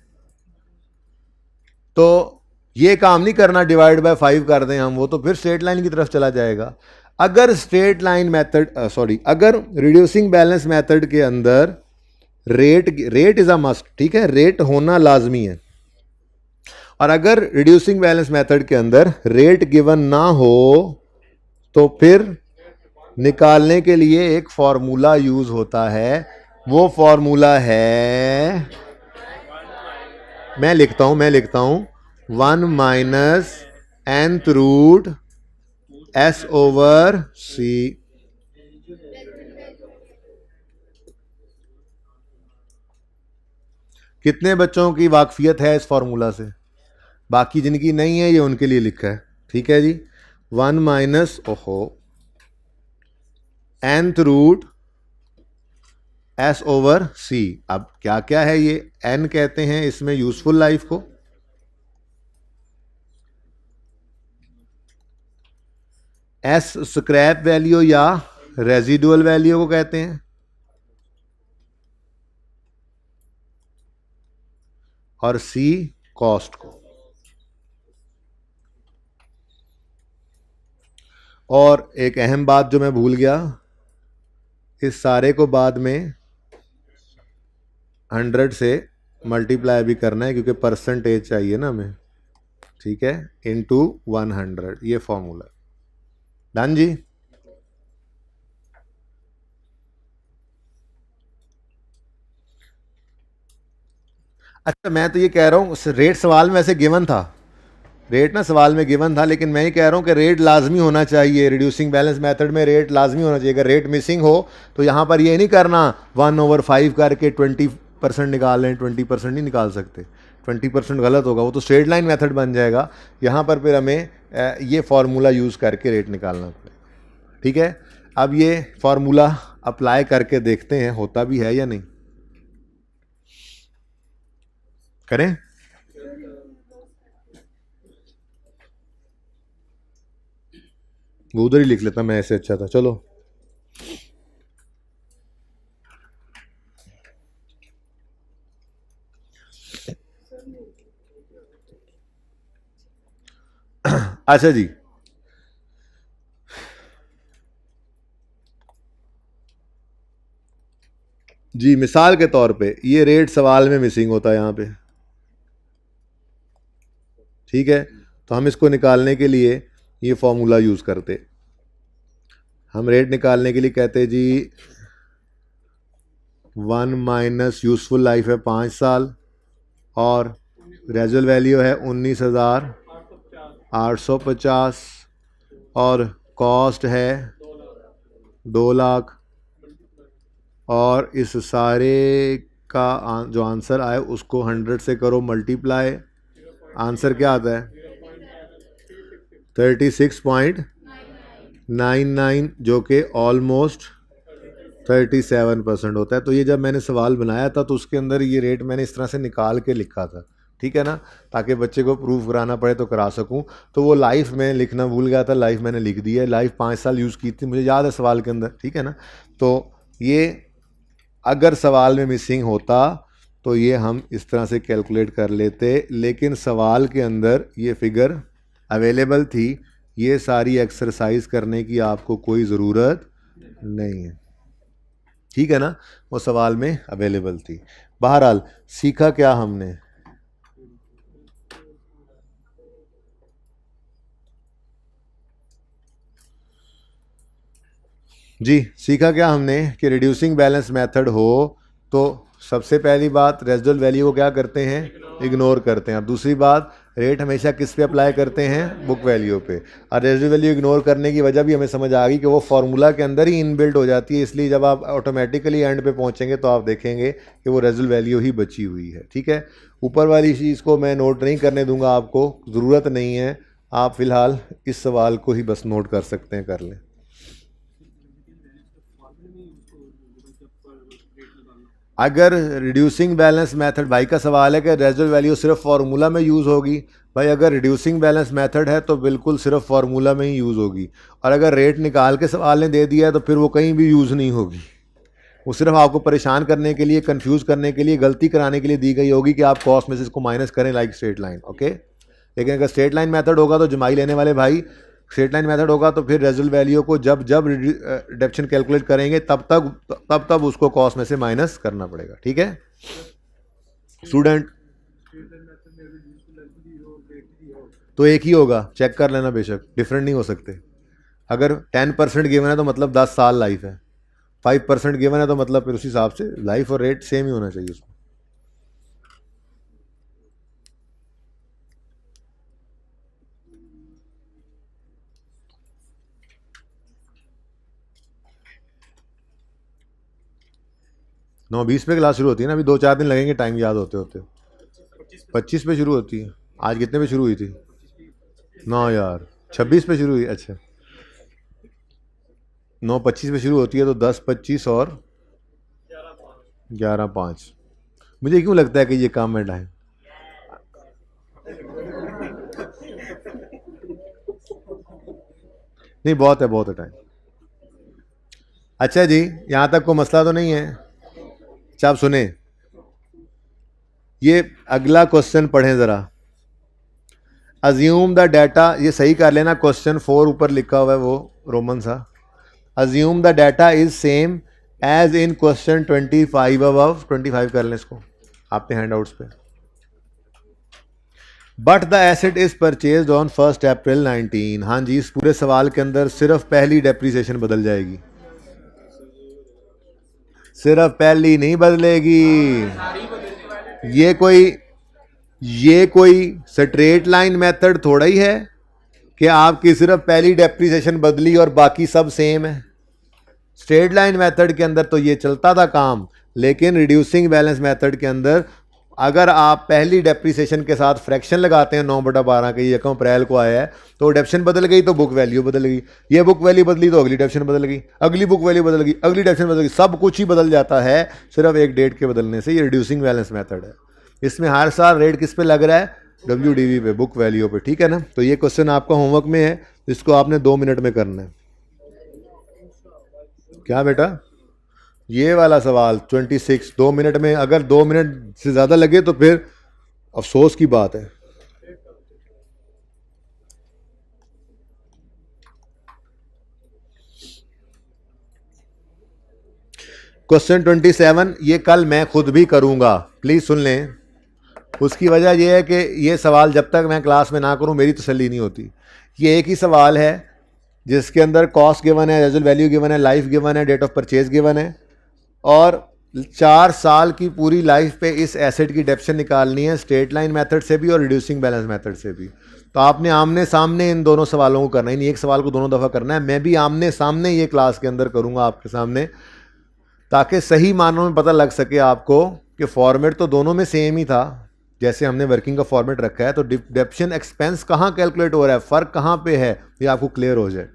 तो ये काम नहीं करना डिवाइड बाय 5 कर दें हम, वो तो फिर स्ट्रेट लाइन की तरफ चला जाएगा। अगर स्ट्रेट लाइन मेथड अगर रिड्यूसिंग बैलेंस मेथड के अंदर रेट इज अ मस्ट, ठीक है, रेट होना लाजमी है। और अगर रिड्यूसिंग बैलेंस मेथड के अंदर रेट गिवन ना हो तो फिर निकालने के लिए एक फॉर्मूला यूज होता है। वो फॉर्मूला है, मैं लिखता हूं 1 minus nth root s over c। कितने बच्चों की वाकफियत है इस फॉर्मूला से? बाकी जिनकी नहीं है ये उनके लिए लिखा है, ठीक है जी। 1 minus nth root s over c। अब क्या क्या है ये? n कहते हैं इसमें यूजफुल लाइफ को, s स्क्रैप वैल्यू या रेजिडुअल वैल्यू को कहते हैं, और c कॉस्ट को। और एक अहम बात जो मैं भूल गया, इस सारे को बाद में 100 से मल्टीप्लाई भी करना है क्योंकि परसेंटेज चाहिए ना हमें, ठीक है, इनटू 100। ये फॉर्मूला डन जी। अच्छा, मैं तो ये कह रहा हूँ रेट सवाल में वैसे गिवन था, रेट ना सवाल में गिवन था, लेकिन मैं ये कह रहा हूँ कि रेट लाजमी होना चाहिए। रिड्यूसिंग बैलेंस मेथड में रेट लाजमी होना चाहिए। अगर रेट मिसिंग हो तो यहाँ पर ये नहीं करना 1/5 करके 20% निकाल लें, 20% नहीं निकाल सकते, 20% गलत होगा, वो तो स्ट्रेट लाइन मेथड बन जाएगा। यहाँ पर फिर हमें ये फार्मूला यूज़ करके रेट निकालना पड़ेगा, ठीक है। अब ये फार्मूला अप्लाई करके देखते हैं होता भी है या नहीं। करें? वो उधर ही लिख लेता मैं, ऐसे अच्छा था। चलो अच्छा जी, जी मिसाल के तौर पे ये रेट सवाल में मिसिंग होता है यहाँ पे, ठीक है। तो हम इसको निकालने के लिए ये फॉर्मूला यूज़ करते, हम रेट निकालने के लिए कहते जी 1 माइनस यूज़फुल लाइफ है 5 साल और रेजुअल वैल्यू है 19,850 और कॉस्ट है 2 लाख और इस सारे का जो आंसर आए उसको 100 से करो मल्टीप्लाई, आंसर क्या आता है 36.99 जो कि ऑलमोस्ट 37% होता है। तो ये जब मैंने सवाल बनाया था तो उसके अंदर ये रेट मैंने इस तरह से निकाल के लिखा था, ठीक है ना, ताकि बच्चे को प्रूफ कराना पड़े तो करा सकूं। तो वो लाइफ में लिखना भूल गया था, लाइफ मैंने लिख दी है, लाइफ 5 साल यूज़ की थी, मुझे याद है सवाल के अंदर, ठीक है ना। तो ये अगर सवाल में मिसिंग होता तो ये हम इस तरह से कैलकुलेट कर लेते, लेकिन सवाल के अंदर ये फिगर अवेलेबल थी, ये सारी एक्सरसाइज करने की आपको कोई ज़रूरत नहीं है, ठीक है ना, वो सवाल में अवेलेबल थी। बहरहाल सीखा क्या हमने, जी सीखा क्या हमने कि रिड्यूसिंग बैलेंस मेथड हो तो सबसे पहली बात रेजिडुअल वैल्यू को क्या करते हैं, इग्नोर करते हैं। और दूसरी बात रेट हमेशा किस पे अप्लाई करते हैं, बुक वैल्यू पे। और रेजिडुअल वैल्यू इग्नोर करने की वजह भी हमें समझ आ गई कि वो फार्मूला के अंदर ही इनबिल्ट हो जाती है, इसलिए जब आप ऑटोमेटिकली एंड पे पहुंचेंगे तो आप देखेंगे कि वो रेजिडुअल वैल्यू ही बची हुई है, ठीक है। ऊपर वाली चीज़ को मैं नोट नहीं करने दूंगा, आपको ज़रूरत नहीं है, आप फ़िलहाल इस सवाल को ही बस नोट कर सकते हैं, कर लें। अगर रिड्यूसिंग बैलेंस मेथड, भाई का सवाल है कि रेजिडुअल वैल्यू सिर्फ फार्मूला में यूज़ होगी, भाई अगर रिड्यूसिंग बैलेंस मेथड है तो बिल्कुल सिर्फ फार्मूला में ही यूज़ होगी, और अगर रेट निकाल के सवाल ने दे दिया है तो फिर वो कहीं भी यूज़ नहीं होगी, वो सिर्फ आपको परेशान करने के लिए, कंफ्यूज करने के लिए, गलती कराने के लिए दी गई होगी कि आप कॉस्ट में से इसको माइनस करें लाइक स्ट्रेट लाइन, ओके। लेकिन अगर स्ट्रेट लाइन मेथड होगा तो जमाई लेने वाले भाई, स्ट्रेट लाइन मेथड होगा तो फिर रेजिडुअल वैल्यू को जब जब रिडक्शन कैलकुलेट करेंगे तब उसको कॉस्ट में से माइनस करना पड़ेगा, ठीक है स्टूडेंट। तो एक ही होगा, चेक कर लेना, बेशक डिफरेंट नहीं हो सकते। अगर 10% गिवन है तो मतलब 10 साल लाइफ है, 5% गिवन है तो मतलब फिर उस हिसाब से लाइफ और रेट सेम ही होना चाहिए उसमें। नौ 20 पे क्लास शुरू होती है ना, अभी 2-4 दिन लगेंगे टाइम याद होते होते। 25 पे शुरू होती है। आज कितने पे शुरू हुई थी? 9 यार, 26 पे शुरू हुई, अच्छा 9:25 पे शुरू होती है तो 10:25 और 11:05। मुझे क्यों लगता है कि ये काम में टाइम, नहीं बहुत है, बहुत है टाइम। अच्छा जी, यहाँ तक कोई मसला तो नहीं है? अच्छा आप सुने, ये अगला क्वेश्चन पढ़ें ज़रा। अज्यूम द डाटा, ये सही कर लेना, क्वेश्चन 4 ऊपर लिखा हुआ है वो रोमन सा। Assume the data is same as in question 25 above, 25 कर लें इसको आपने हैंडआउट्स पे। But the asset is purchase on 1 April 19। हाँ जी, इस पूरे सवाल के अंदर सिर्फ पहली डेप्रीसिएशन बदल जाएगी, सिर्फ पहली नहीं बदलेगी। ये कोई स्ट्रेट लाइन मेथड थोड़ा ही है कि आपकी सिर्फ पहली डेप्रीसिएशन बदली और बाकी सब सेम है। स्ट्रेट लाइन मेथड के अंदर तो ये चलता था काम, लेकिन रिड्यूसिंग बैलेंस मेथड के अंदर अगर आप पहली डेप्रीसिएशन के साथ फ्रैक्शन लगाते हैं 9/12 के, ये 1 अप्रैल को आया है, तो डेप्शन बदल गई तो बुक वैल्यू बदल गई, ये बुक वैल्यू बदली तो अगली डेप्शन बदल गई, अगली बुक वैल्यू बदल गई, अगली डेप्शन बदल गई, सब कुछ ही बदल जाता है सिर्फ एक डेट के बदलने से। ये रिड्यूसिंग बैलेंस मेथड है, इसमें हर साल रेट किस पे लग रहा है, WDV पे, बुक वैल्यू पे, ठीक है ना। तो ये क्वेश्चन आपका होमवर्क में है, इसको आपने 2 मिनट में करना है। क्या बेटा, ये वाला सवाल 26 2 मिनट में, अगर 2 मिनट से ज़्यादा लगे तो फिर अफसोस की बात है। क्वेश्चन 27 ये कल मैं खुद भी करूँगा, प्लीज़ सुन लें। उसकी वजह यह है कि ये सवाल जब तक मैं क्लास में ना करूँ मेरी तसल्ली नहीं होती। ये एक ही सवाल है जिसके अंदर कॉस्ट गिवन है, रेजल वैल्यू गिवन है, लाइफ गिवन है, डेट ऑफ परचेज गिवन है और 4 साल की पूरी लाइफ पे इस एसेट की डेप्शन निकालनी है, स्ट्रेट लाइन मेथड से भी और रिड्यूसिंग बैलेंस मेथड से भी। तो आपने आमने सामने इन दोनों सवालों को करना है, नहीं एक सवाल को दोनों दफ़ा करना है। मैं भी आमने सामने ये क्लास के अंदर करूँगा आपके सामने, ताकि सही मानों में पता लग सके आपको कि फॉर्मेट तो दोनों में सेम ही था, जैसे हमने वर्किंग का फॉर्मेट रखा है। तो डेप्शन एक्सपेंस कहाँ कैलकुलेट हो रहा है, फ़र्क कहाँ पे है, ये आपको क्लियर हो जाए।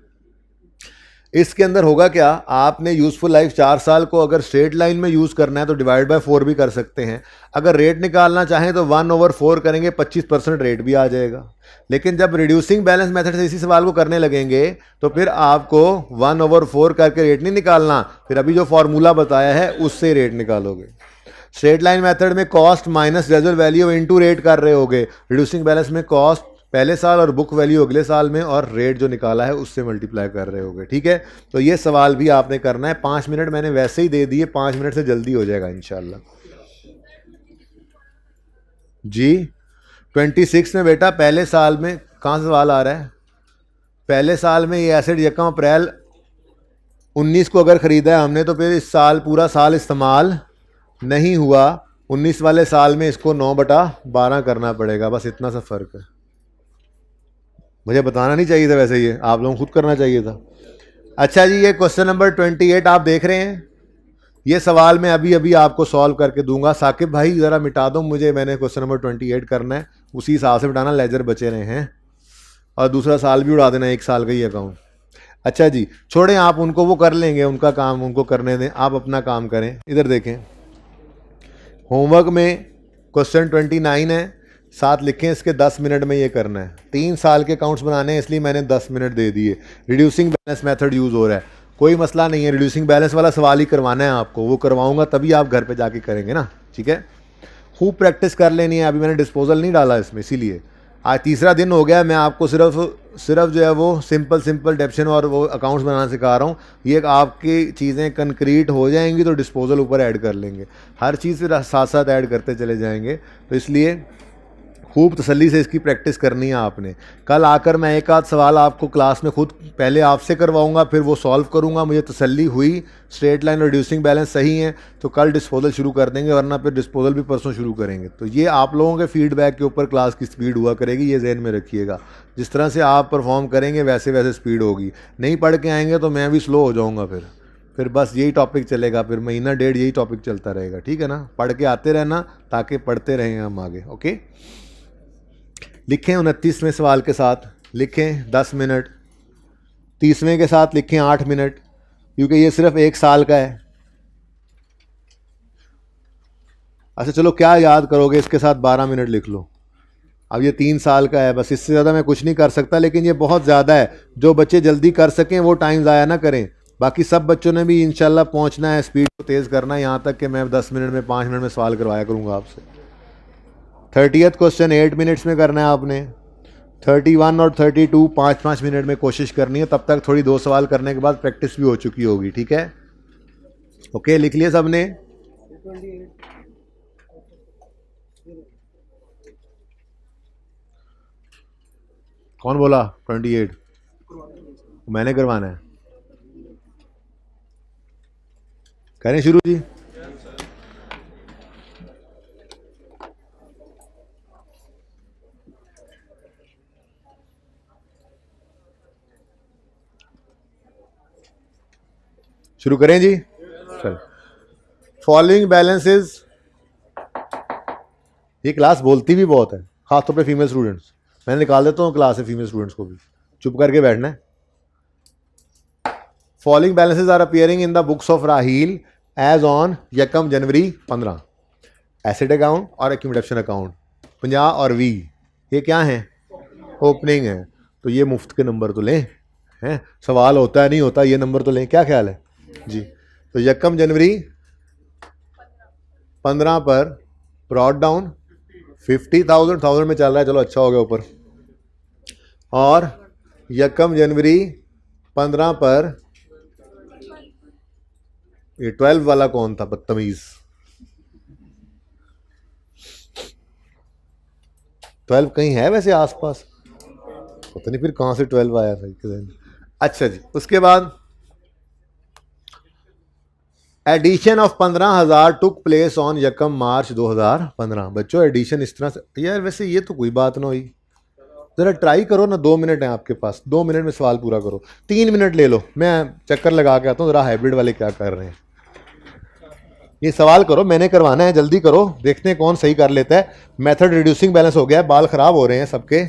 इसके अंदर होगा क्या, आपने यूज़फुल लाइफ 4 साल को अगर स्ट्रेट लाइन में यूज़ करना है तो डिवाइड बाय 4 भी कर सकते हैं। अगर रेट निकालना चाहें तो 1/4 करेंगे, 25% रेट भी आ जाएगा। लेकिन जब रिड्यूसिंग बैलेंस मेथड से इसी सवाल को करने लगेंगे तो फिर आपको 1/4 करके रेट नहीं निकालना, फिर अभी जो फॉर्मूला बताया है उससे रेट निकालोगे। स्ट्रेट लाइन मेथड में cost minus resale value into rate कर रहे होगे, रिड्यूसिंग बैलेंस में कॉस्ट पहले साल और बुक वैल्यू अगले साल में और रेट जो निकाला है उससे मल्टीप्लाई कर रहे होगे। ठीक है, तो ये सवाल भी आपने करना है। 5 मिनट मैंने वैसे ही दे दिए, 5 मिनट से जल्दी हो जाएगा इंशाल्लाह। जी 26 में बेटा पहले साल में कहाँ से सवाल आ रहा है? पहले साल में ये एसेट 1 अप्रैल 19 को अगर ख़रीदा है हमने तो फिर इस साल पूरा साल इस्तेमाल नहीं हुआ, 19 वाले साल में इसको 9/12 करना पड़ेगा, बस इतना सा फ़र्क है। मुझे बताना नहीं चाहिए था, वैसे ये आप लोगों को खुद करना चाहिए था। अच्छा जी, ये क्वेश्चन नंबर 28 आप देख रहे हैं, ये सवाल मैं अभी अभी आपको सॉल्व करके दूंगा। साकिब भाई ज़रा मिटा दो मुझे, मैंने क्वेश्चन नंबर 28 करना है, उसी हिसाब से मिटाना, लेजर बचे रहे हैं और दूसरा साल भी उड़ा देना, 1 साल का ही अकाउंट। अच्छा जी छोड़ें, आप उनको, वो कर लेंगे, उनका काम उनको करने दें, आप अपना काम करें। इधर देखें, होमवर्क में क्वेश्चन 29 है, साथ लिखें इसके 10 मिनट में ये करना है। 3 साल के अकाउंट्स बनाने हैं इसलिए मैंने 10 मिनट दे दिए। रिड्यूसिंग बैलेंस मेथड यूज़ हो रहा है, कोई मसला नहीं है, रिड्यूसिंग बैलेंस वाला सवाल ही करवाना है आपको, वो करवाऊंगा तभी आप घर पे जाके करेंगे ना। ठीक है, खूब प्रैक्टिस कर लेनी है। अभी मैंने डिस्पोजल नहीं डाला इसमें, इसीलिए आज तीसरा दिन हो गया, मैं आपको सिर्फ जो है वो सिंपल डेप्शन और वो अकाउंट्स बनाना सिखा रहा हूँ। ये आपकी चीज़ें कंक्रीट हो जाएंगी तो डिस्पोजल ऊपर ऐड कर लेंगे, हर चीज़ फिर साथ साथ ऐड करते चले जाएंगे। तो इसलिए खूब तसल्ली से इसकी प्रैक्टिस करनी है आपने। कल आकर मैं एक आध सवाल आपको क्लास में खुद पहले आपसे करवाऊंगा, फिर वो सॉल्व करूंगा, मुझे तसल्ली हुई स्ट्रेट लाइन और रिड्यूसिंग बैलेंस सही है तो कल डिस्पोजल शुरू कर देंगे, वरना फिर डिस्पोजल भी परसों शुरू करेंगे। तो ये आप लोगों के फीडबैक के ऊपर क्लास की स्पीड हुआ करेगी, ये जहन में रखिएगा। जिस तरह से आप परफॉर्म करेंगे वैसे वैसे स्पीड होगी। नहीं पढ़ के आएंगे तो मैं भी स्लो हो जाऊँगा, फिर बस यही टॉपिक चलेगा, फिर महीना डेढ़ यही टॉपिक चलता रहेगा। ठीक है ना, पढ़ के आते रहना ताकि पढ़ते रहें हम आगे। ओके, लिखें 29वें सवाल के साथ लिखें 10 मिनट, 30वें के साथ लिखें 8 मिनट, क्योंकि ये सिर्फ 1 साल का है। अच्छा चलो, क्या याद करोगे, इसके साथ 12 मिनट लिख लो। अब ये 3 साल का है, बस इससे ज़्यादा मैं कुछ नहीं कर सकता, लेकिन ये बहुत ज़्यादा है। जो बच्चे जल्दी कर सकें वो टाइम ज़ाया ना करें। बाकी सब बच्चों ने भी इंशाल्लाह पहुंचना है, स्पीड को तेज़ करना है, यहाँ तक कि मैं 10 मिनट में 5 मिनट में सवाल करवाया करूँगा आपसे। 30th क्वेश्चन 8 मिनट्स में करना है आपने। 31 और 32 5-5 मिनट में कोशिश करनी है, तब तक थोड़ी 2 सवाल करने के बाद प्रैक्टिस भी हो चुकी होगी। ठीक है, ओके, लिख लिया सबने? कौन बोला 28? मैंने करवाना है, करें शुरू जी। शुरू करें जी, चल। फॉलोइंग बैलेंसेस, ये क्लास बोलती भी बहुत है, खासतौर पे फीमेल स्टूडेंट्स। मैं निकाल देता हूँ क्लास से फीमेल स्टूडेंट्स को भी, चुप करके बैठना है। Following balances are appearing in the books of Raheel as on 1 January 15। Asset account और एक्यूमुलेशन अकाउंट 50 और 20, ये क्या है? ओपनिंग है। तो ये मुफ्त के नंबर तो लें, हैं, सवाल होता है नहीं होता, ये नंबर तो लें, क्या ख्याल है जी? तो 1 जनवरी 15 पर ब्रॉट डाउन 50,000 में चल रहा है, चलो अच्छा हो गया ऊपर। और 1 जनवरी 15 पर ये 12 वाला कौन था बदतमीज? 12 कहीं है वैसे आसपास? पता नहीं फिर कहाँ से 12 आया था। अच्छा जी, उसके बाद addition of 15,000 took place on यकम मार्च 2015। बच्चों एडिशन इस तरह से, यार वैसे ये तो कोई बात ना हुई। ज़रा ट्राई करो ना, 2 मिनट हैं आपके पास, 2 मिनट में सवाल पूरा करो। 3 मिनट ले लो, मैं चक्कर लगा के आता हूँ ज़रा हाइब्रिड वाले क्या कर रहे हैं। ये सवाल करो, मैंने करवाना है, जल्दी करो, देखते हैं कौन सही कर लेता है। मेथड रिड्यूसिंग बैलेंस हो गया है, बाल खराब हो रहे हैं सबके।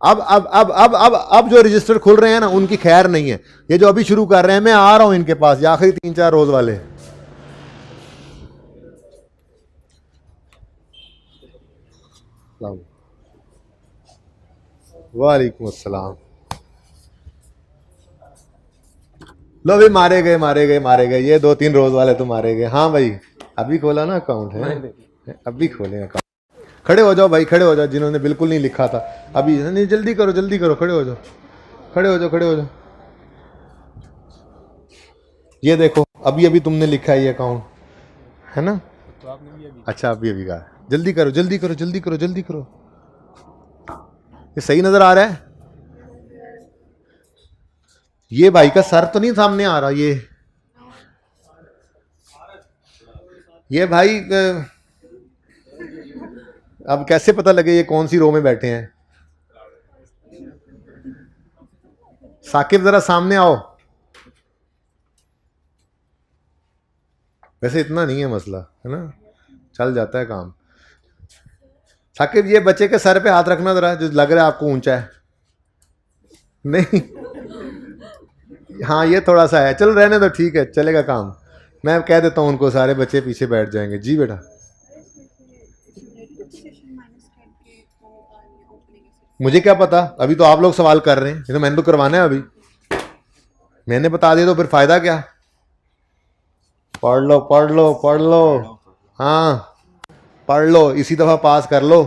अब जो रजिस्टर खुल रहे हैं ना उनकी खैर नहीं है। ये जो अभी शुरू कर रहे हैं, मैं आ रहा हूं इनके पास, ये आखिरी 3-4 रोज वाले। वालेकुम अस्सलाम। लो भाई, मारे गए मारे गए मारे गए, ये 2-3 रोज वाले तो मारे गए। हाँ भाई, अभी खोला ना अकाउंट है, अभी खोले अकाउंट। खड़े हो जाओ भाई, खड़े हो जाओ, जिन्होंने बिल्कुल नहीं लिखा था अभी। नहीं, जल्दी करो जल्दी करो, खड़े हो जाओ खड़े हो जाओ खड़े हो जाओ। ये देखो, अभी अभी तुमने लिखा है ये अकाउंट, है ना? तो आपने भी अभी? अच्छा, अभी अभी कहा। जल्दी करो जल्दी करो जल्दी करो जल्दी करो। ये सही नजर आ रहा है? ये भाई का सर तो नहीं सामने आ रहा? ये भाई अब कैसे पता लगे ये कौन सी रो में बैठे हैं? साकिब जरा सामने आओ। वैसे इतना नहीं है मसला, है ना, चल जाता है काम। साकिब, ये बच्चे के सर पे हाथ रखना जरा, जो लग रहा है आपको ऊंचा है। नहीं, हाँ ये थोड़ा सा है, चल रहने दो, ठीक है, चलेगा काम। मैं कह देता हूँ उनको, सारे बच्चे पीछे बैठ जाएंगे। जी बेटा, मुझे क्या पता, अभी तो आप लोग सवाल कर रहे हैं, ये तो मैंने तो करवाना है अभी। मैंने बता दिया तो फिर फायदा क्या? पढ़ लो पढ़ लो पढ़ लो, हाँ पढ़ लो, इसी दफ़ा पास कर लो।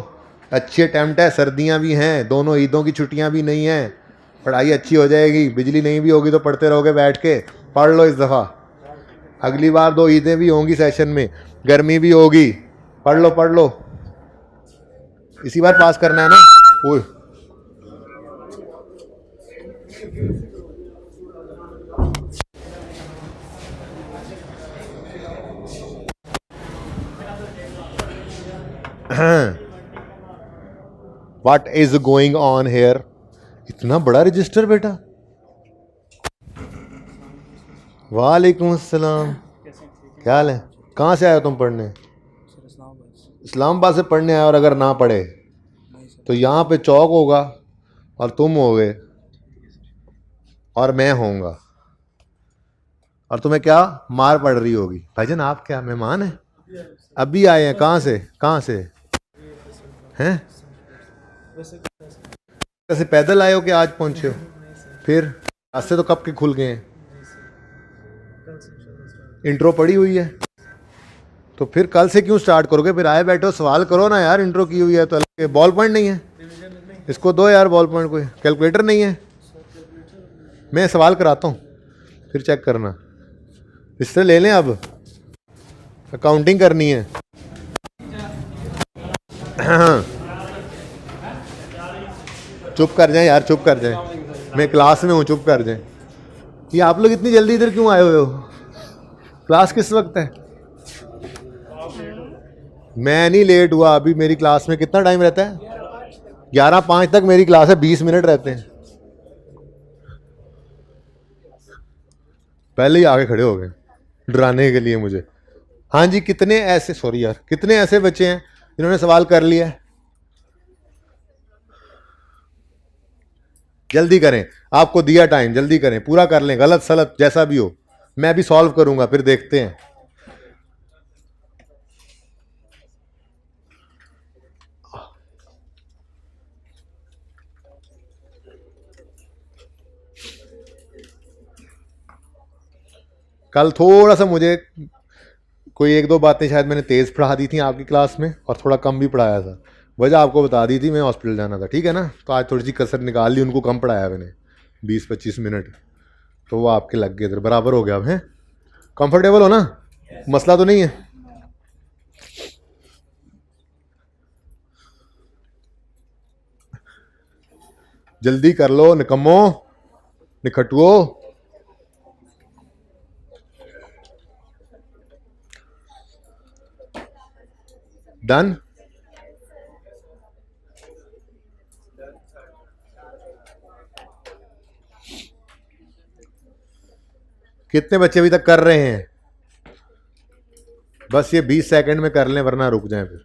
अच्छी अटैम्प्ट है, सर्दियाँ भी हैं, दोनों ईदों की छुट्टियाँ भी नहीं हैं, पढ़ाई अच्छी हो जाएगी। बिजली नहीं भी होगी तो पढ़ते रहोगे बैठ के। पढ़ लो इस दफ़ा, अगली बार 2 ईदें भी होंगी सेशन में, गर्मी भी होगी। पढ़ लो पढ़ लो, इसी बार पास करना है ना। ओए what is going on here? इतना बड़ा रजिस्टर बेटा। वालेकुम अस्सलाम, क्या हाल है? कहाँ से आए हो तुम पढ़ने? इस्लामाबाद से पढ़ने आए, और अगर ना पढ़े तो यहाँ पे चौक होगा और तुम होगे और मैं होऊंगा, और तुम्हें क्या मार पड़ रही होगी। भाईजान आप क्या मेहमान हैं? अभी आए हैं? कहाँ से कहाँ से हैं? वैसे पैदल आए हो कि आज पहुंचे हो? फिर रास्ते तो कब के खुल गए हैं? इंट्रो पड़ी हुई है तो फिर कल से क्यों स्टार्ट करोगे? फिर आए बैठो सवाल करो ना यार, इंट्रो की हुई है तो। बॉल पॉइंट नहीं है, इसको दो यार बॉल पॉइंट। कोई कैलकुलेटर नहीं है? मैं सवाल कराता हूँ फिर चेक करना। इससे ले लें, अब अकाउंटिंग करनी है। चुप कर जाए यार, चुप कर जाए, मैं क्लास में हूँ, चुप कर जाए। ये आप लोग इतनी जल्दी इधर क्यों आए हुए हो? क्लास किस वक्त है? मैं नहीं लेट हुआ, अभी मेरी क्लास में कितना टाइम रहता है? 11:05 तक मेरी क्लास है, 20 मिनट रहते हैं। पहले ही आगे खड़े हो गए डराने के लिए मुझे। हाँ जी, कितने ऐसे, सॉरी यार, कितने ऐसे बच्चे हैं जिन्होंने सवाल कर लिया है? जल्दी करें, आपको दिया टाइम, जल्दी करें, पूरा कर लें, गलत सलत जैसा भी हो। मैं भी सॉल्व करूंगा, फिर देखते हैं। कल थोड़ा सा मुझे कोई 1-2 बातें शायद मैंने तेज़ पढ़ा दी थी आपकी क्लास में, और थोड़ा कम भी पढ़ाया था। वजह आपको बता दी थी, मैं हॉस्पिटल जाना था, ठीक है ना? तो आज थोड़ी सी कसर निकाल ली, उनको कम पढ़ाया मैंने 20-25 मिनट, तो वो आपके लग गए थे, बराबर हो गया अब। हैं कंफर्टेबल हो ना, मसला तो नहीं है? जल्दी कर लो निकम्मो, निखटुओ। डन। कितने बच्चे अभी तक कर रहे हैं? बस ये 20 सेकंड में कर लें वरना रुक जाएं फिर।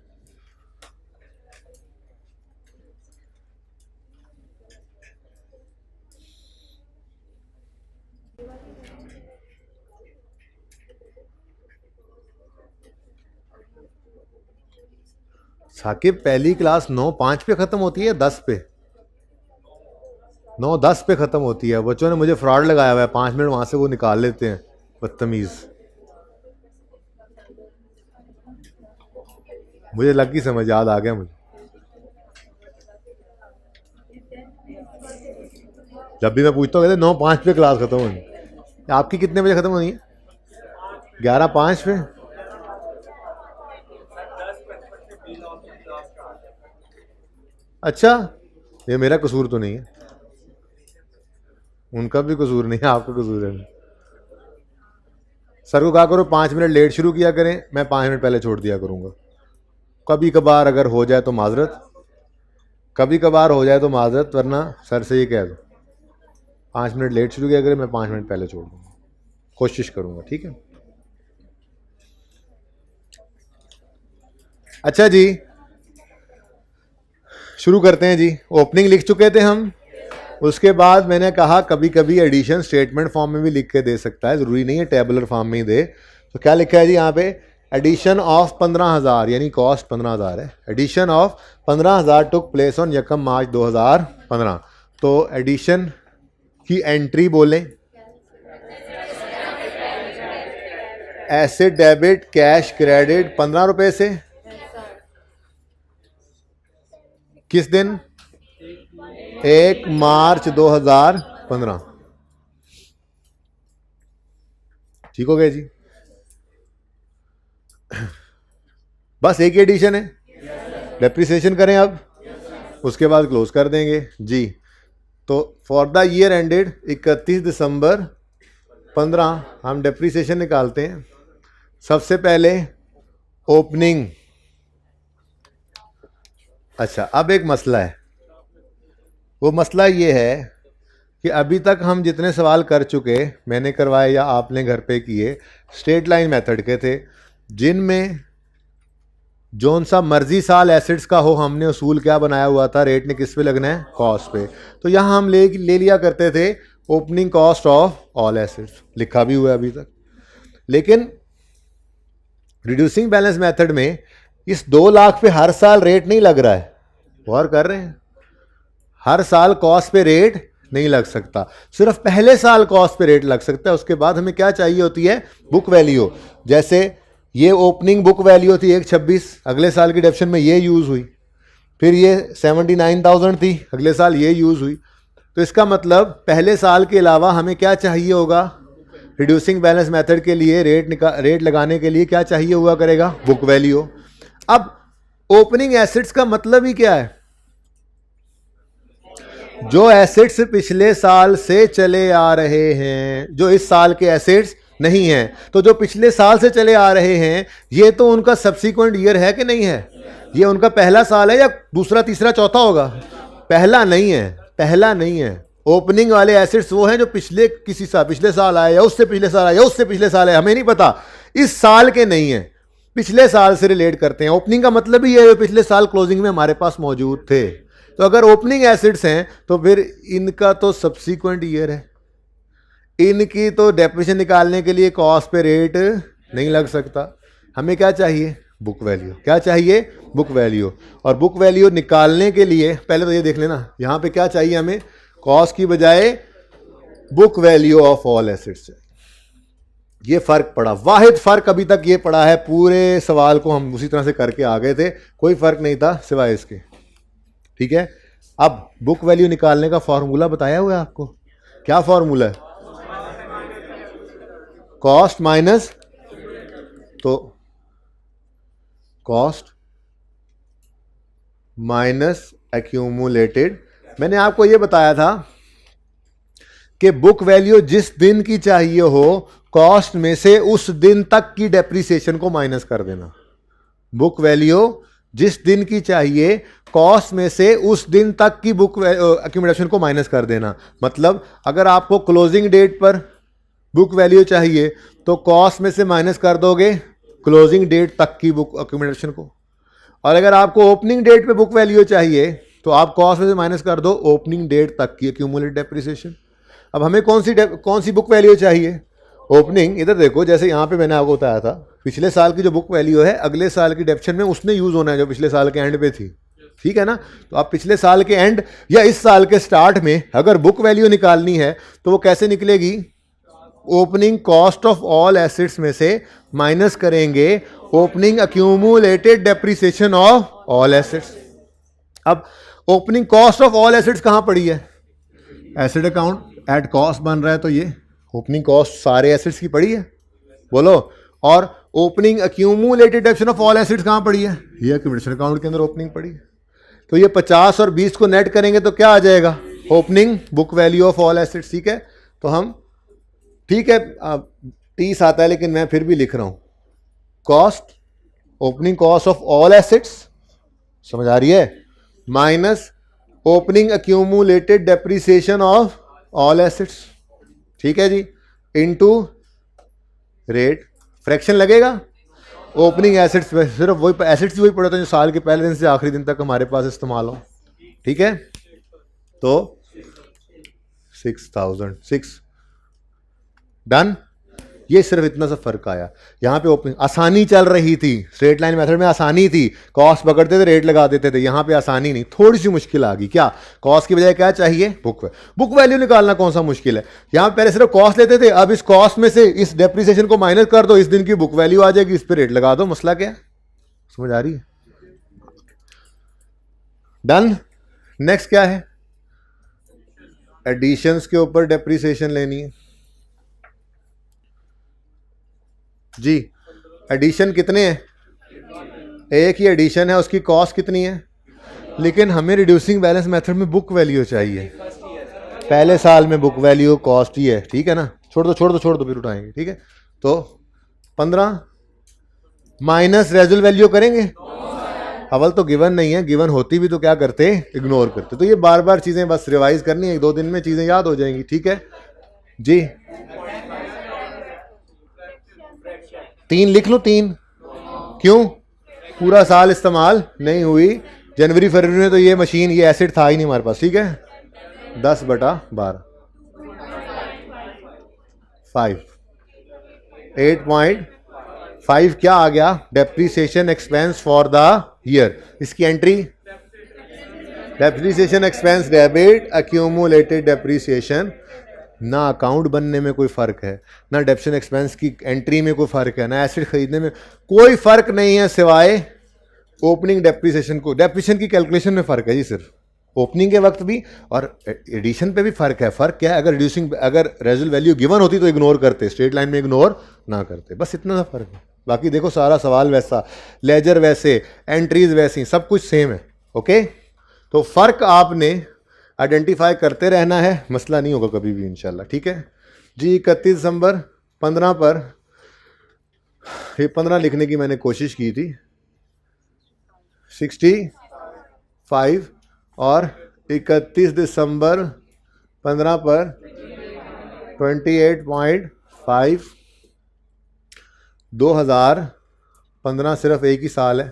साकिब पहली क्लास 9:05 पे खत्म होती है, 10 पे? 9:10 पे खत्म होती है। बच्चों ने मुझे फ्रॉड लगाया हुआ है, 5 मिनट वहां से वो निकाल लेते हैं, बदतमीज। मुझे लग गई समझ, याद आ गया मुझे। जब भी मैं पूछता हूँ कहते 9:05 पे क्लास खत्म होनी। आपकी कितने बजे खत्म होनी है? 11:05 पे? अच्छा, ये मेरा कसूर तो नहीं है, उनका भी कसूर नहीं है, आपका कसूर है। सर को कहा करो 5 मिनट लेट शुरू किया करें, मैं 5 मिनट पहले छोड़ दिया करूंगा। कभी कभार अगर हो जाए तो माजरत, कभी कभार हो जाए तो माजरत, वरना सर से ये कह दो 5 मिनट लेट शुरू किया करें, मैं 5 मिनट पहले छोड़ दूंगा, कोशिश करूंगा, ठीक है? अच्छा जी, शुरू करते हैं जी। ओपनिंग लिख चुके थे हम, उसके बाद मैंने कहा कभी कभी एडिशन स्टेटमेंट फॉर्म में भी लिख के दे सकता है, ज़रूरी नहीं है टेबुलर फॉर्म में ही दे। तो क्या लिखा है जी यहाँ पे? एडिशन ऑफ 15,000, यानी कॉस्ट 15,000 है। Addition of 15,000 took place on 1 March 2015। तो एडिशन की एंट्री बोलें, एसेट डेबिट कैश क्रेडिट 15 रुपए से। किस दिन? 1 मार्च 2015। ठीक हो गया जी? बस एक ही एडिशन है, डेप्रिसिएशन करें अब, उसके बाद क्लोज कर देंगे जी। तो फॉर द ईयर एंडेड 31 दिसंबर 15 हम डेप्रिसिएशन निकालते हैं। सबसे पहले ओपनिंग। अच्छा, अब एक मसला है, वो मसला ये है कि अभी तक हम जितने सवाल कर चुके, मैंने करवाए या आपने घर पे किए, स्ट्रेट लाइन मेथड के थे, जिनमें जौन सा मर्जी साल एसेट्स का हो, हमने उसूल क्या बनाया हुआ था, रेट ने किस पे लगना है? कॉस्ट पे। तो यहाँ हम ले लिया करते थे opening cost of all assets, लिखा भी हुआ है अभी तक। लेकिन रिड्यूसिंग बैलेंस मेथड में इस 2 लाख पे हर साल रेट नहीं लग रहा है, गौर कर रहे हैं? हर साल कॉस्ट पे रेट नहीं लग सकता, सिर्फ पहले साल कॉस्ट पे रेट लग सकता है। उसके बाद हमें क्या चाहिए होती है? Book value. जैसे ये ओपनिंग बुक वैल्यू थी 126, अगले साल की डेप्शन में ये यूज़ हुई, फिर ये 79,000 थी, अगले साल ये यूज़ हुई। तो इसका मतलब पहले साल के अलावा हमें क्या चाहिए होगा? रिड्यूसिंग बैलेंस मेथड के लिए रेट लगाने के लिए क्या चाहिए हुआ करेगा? Book value. अब ओपनिंग एसेट्स का मतलब ही क्या है? जो एसेट्स पिछले साल से चले आ रहे हैं, जो इस साल के एसेट्स नहीं हैं। तो जो पिछले साल से चले आ रहे हैं, ये तो उनका सब्सीक्वेंट ईयर है कि नहीं है? ये उनका पहला साल है या दूसरा, तीसरा, चौथा होगा? पहला नहीं है, पहला नहीं है। ओपनिंग वाले एसेट्स वो हैं जो पिछले किसी साल, पिछले साल आए या उससे पिछले साल आए या उससे पिछले साल आए, हमें नहीं पता, इस साल के नहीं है, पिछले साल से रिलेट करते हैं। ओपनिंग का मतलब ही है पिछले साल क्लोजिंग में हमारे पास मौजूद थे। तो अगर ओपनिंग एसेट्स हैं तो फिर इनका तो सब्सीक्वेंट ईयर है, इनकी तो डेप्रिसिएशन निकालने के लिए कॉस्ट पे रेट नहीं लग सकता। हमें क्या चाहिए? Book value. क्या चाहिए? Book value. और बुक वैल्यू निकालने के लिए पहले तो ये देख लेना, यहाँ पे क्या चाहिए हमें? कॉस्ट की बजाय book value of all assets. ये फर्क पड़ा, वाहिद फर्क अभी तक ये पड़ा है। पूरे सवाल को हम उसी तरह से करके आ गए थे, कोई फर्क नहीं था सिवाय इसके, ठीक है? अब बुक वैल्यू निकालने का फॉर्मूला बताया हुआ है आपको। क्या फॉर्मूला है? कॉस्ट माइनस, तो कॉस्ट माइनस एक्यूमुलेटेड। मैंने आपको यह बताया था कि बुक वैल्यू जिस दिन की चाहिए हो, कॉस्ट में से उस दिन तक की डेप्रिसिएशन को माइनस कर देना। बुक वैल्यू जिस दिन की चाहिए, कॉस्ट में से उस दिन तक की बुक एक्यूमुलेशन को माइनस कर देना। मतलब अगर आपको क्लोजिंग डेट पर बुक वैल्यू चाहिए तो कॉस्ट में से माइनस कर दोगे क्लोजिंग डेट तक की बुक एक्यूमुलेशन को, और अगर आपको ओपनिंग डेट पे बुक वैल्यू चाहिए तो आप कॉस्ट में से माइनस कर दो ओपनिंग डेट तक की एक्यूमुलेटेड डेप्रिसिएशन। अब हमें कौन सी बुक वैल्यू चाहिए? ओपनिंग। इधर देखो, जैसे यहाँ पे मैंने आपको बताया था, पिछले साल की जो बुक वैल्यू है अगले साल की डेप्शन में उसने यूज होना है जो पिछले साल के एंड पे थी, ठीक है ना। तो आप पिछले साल के एंड या इस साल के स्टार्ट में अगर बुक वैल्यू निकालनी है तो वो कैसे निकलेगी? Opening cost of all assets में से माइनस करेंगे opening accumulated depreciation of all assets. अब opening cost of all assets कहां पड़ी है? एसेट अकाउंट एट कॉस्ट बन रहा है, तो ये ओपनिंग कॉस्ट सारे एसेट्स की पड़ी है, बोलो। और opening accumulated depreciation of all assets कहां पड़ी है? ये एक्यूमुलेशन अकाउंट के अंदर ओपनिंग पड़ी है। तो ये 50 और 20 को नेट करेंगे तो क्या आ जाएगा? Opening book value of all assets, ठीक है। तो हम, ठीक है, 30 आता है लेकिन मैं फिर भी लिख रहा हूं cost, opening cost of all assets, समझ आ रही है, minus opening accumulated depreciation of all assets, ठीक है जी, इनटू रेट। फ्रैक्शन लगेगा ओपनिंग एसेट्स पे, सिर्फ वही एसेट्स वही पड़े होते हैं जो साल के पहले दिन से आखिरी दिन तक हमारे पास इस्तेमाल हो, ठीक है। तो 6006 डन। ये सिर्फ इतना सा फर्क आया यहां पे। ओपनिंग आसानी चल रही थी, स्ट्रेट लाइन मेथड में आसानी थी, कॉस्ट पकड़ते थे रेट लगा देते थे। यहां पे आसानी नहीं, थोड़ी सी मुश्किल आ गई। क्या? कॉस्ट की बजाय क्या चाहिए? बुक वैल्यू निकालना कौन सा मुश्किल है? यहां पहले सिर्फ कॉस्ट लेते थे, अब इस कॉस्ट में से इस डेप्रिसिएशन को माइनस कर दो, इस दिन की बुक वैल्यू आ जाएगी, इस पर रेट लगा दो। मसला क्या है? समझ आ रही है? डन। नेक्स्ट क्या है? एडिशंस के ऊपर डेप्रिसिएशन लेनी है जी। एडिशन कितने हैं? एक ही एडिशन है, उसकी कॉस्ट कितनी है? लेकिन हमें रिड्यूसिंग बैलेंस मेथड में बुक वैल्यू चाहिए। पहले साल में बुक वैल्यू कॉस्ट ही है, ठीक है ना। छोड़ दो फिर उठाएंगे, ठीक है। तो 15 माइनस रेजुअल वैल्यू करेंगे। अवल तो गिवन नहीं है, गिवन होती भी तो क्या करते? इग्नोर करते। तो ये बार बार चीजें बस रिवाइज करनी है, 1-2 दिन में चीजें याद हो जाएंगी, ठीक है जी। 3 लिख लो, 3 क्यों? पूरा साल इस्तेमाल नहीं हुई, जनवरी फरवरी में तो ये मशीन, ये एसिड था ही नहीं हमारे पास, ठीक है। 10/12 5 8.5 क्या आ गया? Depreciation expense for the year. इसकी entry depreciation expense debit accumulated depreciation. ना अकाउंट बनने में कोई फर्क है, ना डेप्रिसिएशन एक्सपेंस की एंट्री में कोई फर्क है, ना एसिड खरीदने में कोई फर्क नहीं है, सिवाय ओपनिंग डेप्रिसिएशन को। डेप्रिसिएशन की कैलकुलेशन में फर्क है जी, सिर्फ ओपनिंग के वक्त भी और एडिशन पे भी फर्क है। फर्क क्या है? अगर रेजुअल वैल्यू गिवन होती तो इग्नोर करते, स्ट्रेट लाइन में इग्नोर ना करते, बस इतना सा फर्क है। बाकी देखो सारा सवाल वैसा, लेजर वैसे, एंट्रीज वैसी, सब कुछ सेम है, ओके। तो फर्क आपने आइडेंटिफाई करते रहना है, मसला नहीं होगा कभी भी इंशाल्लाह, ठीक है जी। 31 दिसंबर 15 पर, ये 15 लिखने की मैंने कोशिश की थी, 65 और 31 दिसंबर 15 पर 28.5। 2015 सिर्फ एक ही साल है।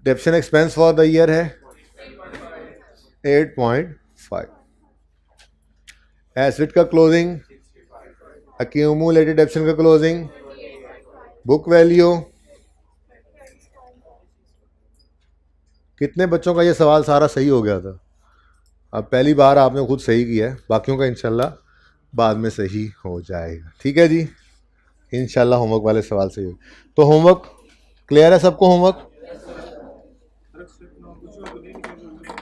Depreciation expense for the year है 8.5। एसेट का क्लोजिंग, एक्यूमुलेटेड डेप्रिसिएशन का क्लोजिंग, बुक वैल्यू। कितने बच्चों का ये सवाल सारा सही हो गया था? अब पहली बार आपने खुद सही किया है, बाकियों का इंशाल्लाह बाद में सही हो जाएगा, ठीक है जी। इंशाल्लाह होमवर्क वाले सवाल सही हो। तो होमवर्क क्लियर है सबको? होमवर्क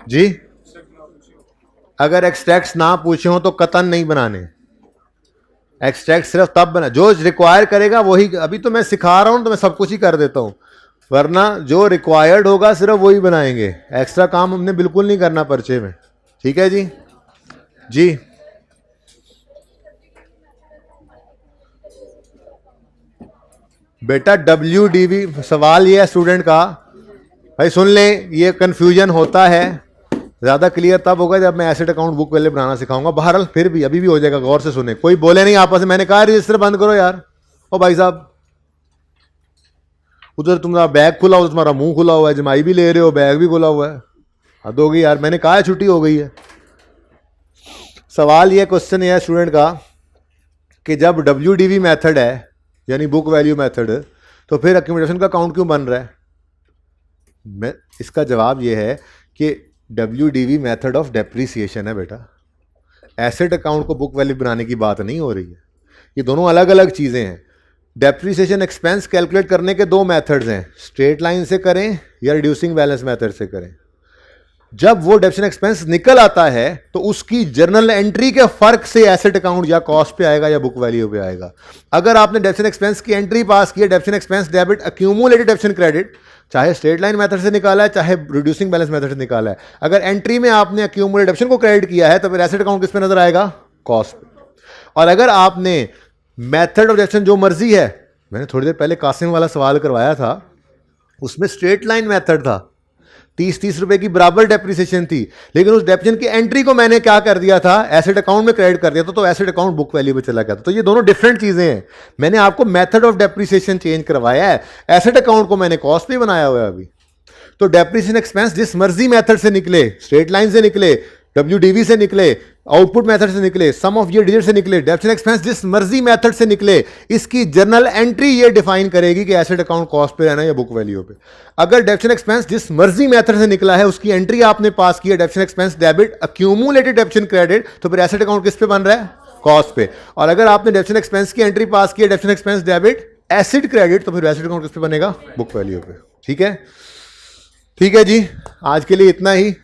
जी। अगर एक्सट्रैक्ट्स ना पूछे हो तो कतन नहीं बनाने, एक्सट्रैक्ट सिर्फ तब बना जो रिक्वायर करेगा वही, अभी तो मैं सिखा रहा हूँ तो मैं सब कुछ ही कर देता हूँ, वरना जो रिक्वायर्ड होगा सिर्फ वही बनाएंगे, एक्स्ट्रा काम हमने बिल्कुल नहीं करना पर्चे में। ठीक है जी। जी बेटा WDV सवाल ये है स्टूडेंट का, भाई सुन लें, ये कन्फ्यूजन होता है, ज़्यादा क्लियर तब होगा जब मैं एसेट अकाउंट बुक वैल्यू बनाना सिखाऊंगा। बहरहाल फिर भी अभी भी हो जाएगा, गौर से सुने, कोई बोले नहीं आपस में, मैंने कहा रजिस्टर बंद करो यार। ओ भाई साहब, उधर तुम्हारा बैग खुला हुआ, तुम्हारा मुंह खुला हुआ है, जमाई भी ले रहे हो, बैग भी खुला हुआ है, हद हो गई यार। मैंने कहा है छुट्टी हो गई है। सवाल ये, क्वेश्चन ये है स्टूडेंट का कि जब WDV मेथड है यानी बुक वैल्यू मेथड, तो फिर एक्यूमुलेशन का अकाउंट क्यों बन रहा है? मैं इसका जवाब ये है कि WDV मेथड ऑफ डेप्रीसिएशन है बेटा, एसेट अकाउंट को बुक वैल्यू बनाने की बात नहीं हो रही है, ये दोनों अलग अलग चीज़ें हैं। डेप्रीसिएशन एक्सपेंस कैलकुलेट करने के दो मेथड्स हैं, स्ट्रेट लाइन से करें या रिड्यूसिंग बैलेंस मेथड से करें। जब वो डेप्रिसिएशन एक्सपेंस निकल आता है तो उसकी जर्नल एंट्री के फर्क से एसेट अकाउंट या कॉस्ट पे आएगा या बुक वैल्यू पे आएगा। अगर आपने डेप्रिसिएशन एक्सपेंस की एंट्री पास की है, depreciation expense debit accumulated depreciation credit, चाहे स्ट्रेट लाइन मेथड से निकाला है चाहे रिड्यूसिंग बैलेंस मेथड से निकाला है, अगर एंट्री में आपने अक्यूमुलेटेड डेप्रिसिएशन को क्रेडिट किया है तो फिर एसेट अकाउंट किस पे नजर आएगा? कॉस्ट पे। और अगर आपने मेथड ऑफ डेप्रिसिएशन जो मर्जी है, मैंने थोड़ी देर पहले कासिम वाला सवाल करवाया था, उसमें स्ट्रेट लाइन मेथड था, 30-30 रुपए की बराबर डेप्रिसिएशन थी, लेकिन उस डेप्रिसिएशन की एंट्री को मैंने क्या कर दिया था? एसेट अकाउंट में क्रेडिट कर दिया था, तो एसेट अकाउंट बुक वैल्यू पे चला गया था। तो ये दोनों डिफरेंट चीजें हैं। मैंने आपको मेथड ऑफ डेप्रिसिएशन चेंज करवाया है, एसेट अकाउंट को मैंने कॉस्ट पे बनाया हुआ है अभी। तो डेप्रिसिएशन एक्सपेंस जिस मर्जी मेथड से निकले, स्ट्रेट लाइन से निकले, WDV से निकले, आउटपुट मेथड से निकले, सम ऑफ ये डिजिट से निकले, डेप्रिसिएशन एक्सपेंस जिस मर्जी मेथड से निकले, इसकी जर्नल एंट्री ये डिफाइन करेगी कि एसेट अकाउंट कॉस्ट पे रहना है या बुक वैल्यू पे। अगर डेप्रिसिएशन एक्सपेंस जिस मर्जी मेथड से निकला है, उसकी एंट्री आपने पास की है depreciation expense debit accumulated depreciation credit, तो फिर एसेट अकाउंट किस पे बन रहा है? कॉस्ट पे। और अगर आपने डेप्रिसिएशन एक्सपेंस की एंट्री पास की है depreciation expense debit acid credit, तो फिर एसेट अकाउंट किस पे बनेगा? बुक वैल्यू पे। ठीक है, ठीक है जी, आज के लिए इतना ही।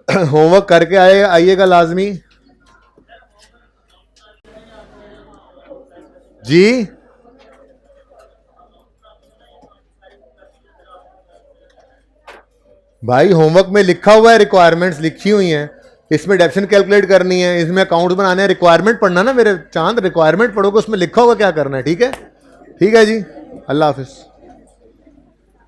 होमवर्क करके आइएगा लाजमी जी। भाई होमवर्क में लिखा हुआ है, रिक्वायरमेंट्स लिखी हुई हैं, इसमें डेप्रिसिएशन कैलकुलेट करनी है, इसमें अकाउंट्स बनाने हैं। रिक्वायरमेंट पढ़ना ना मेरे चांद, रिक्वायरमेंट पढ़ोगे, उसमें लिखा होगा क्या करना है। ठीक है, ठीक है जी, अल्लाह हाफिज।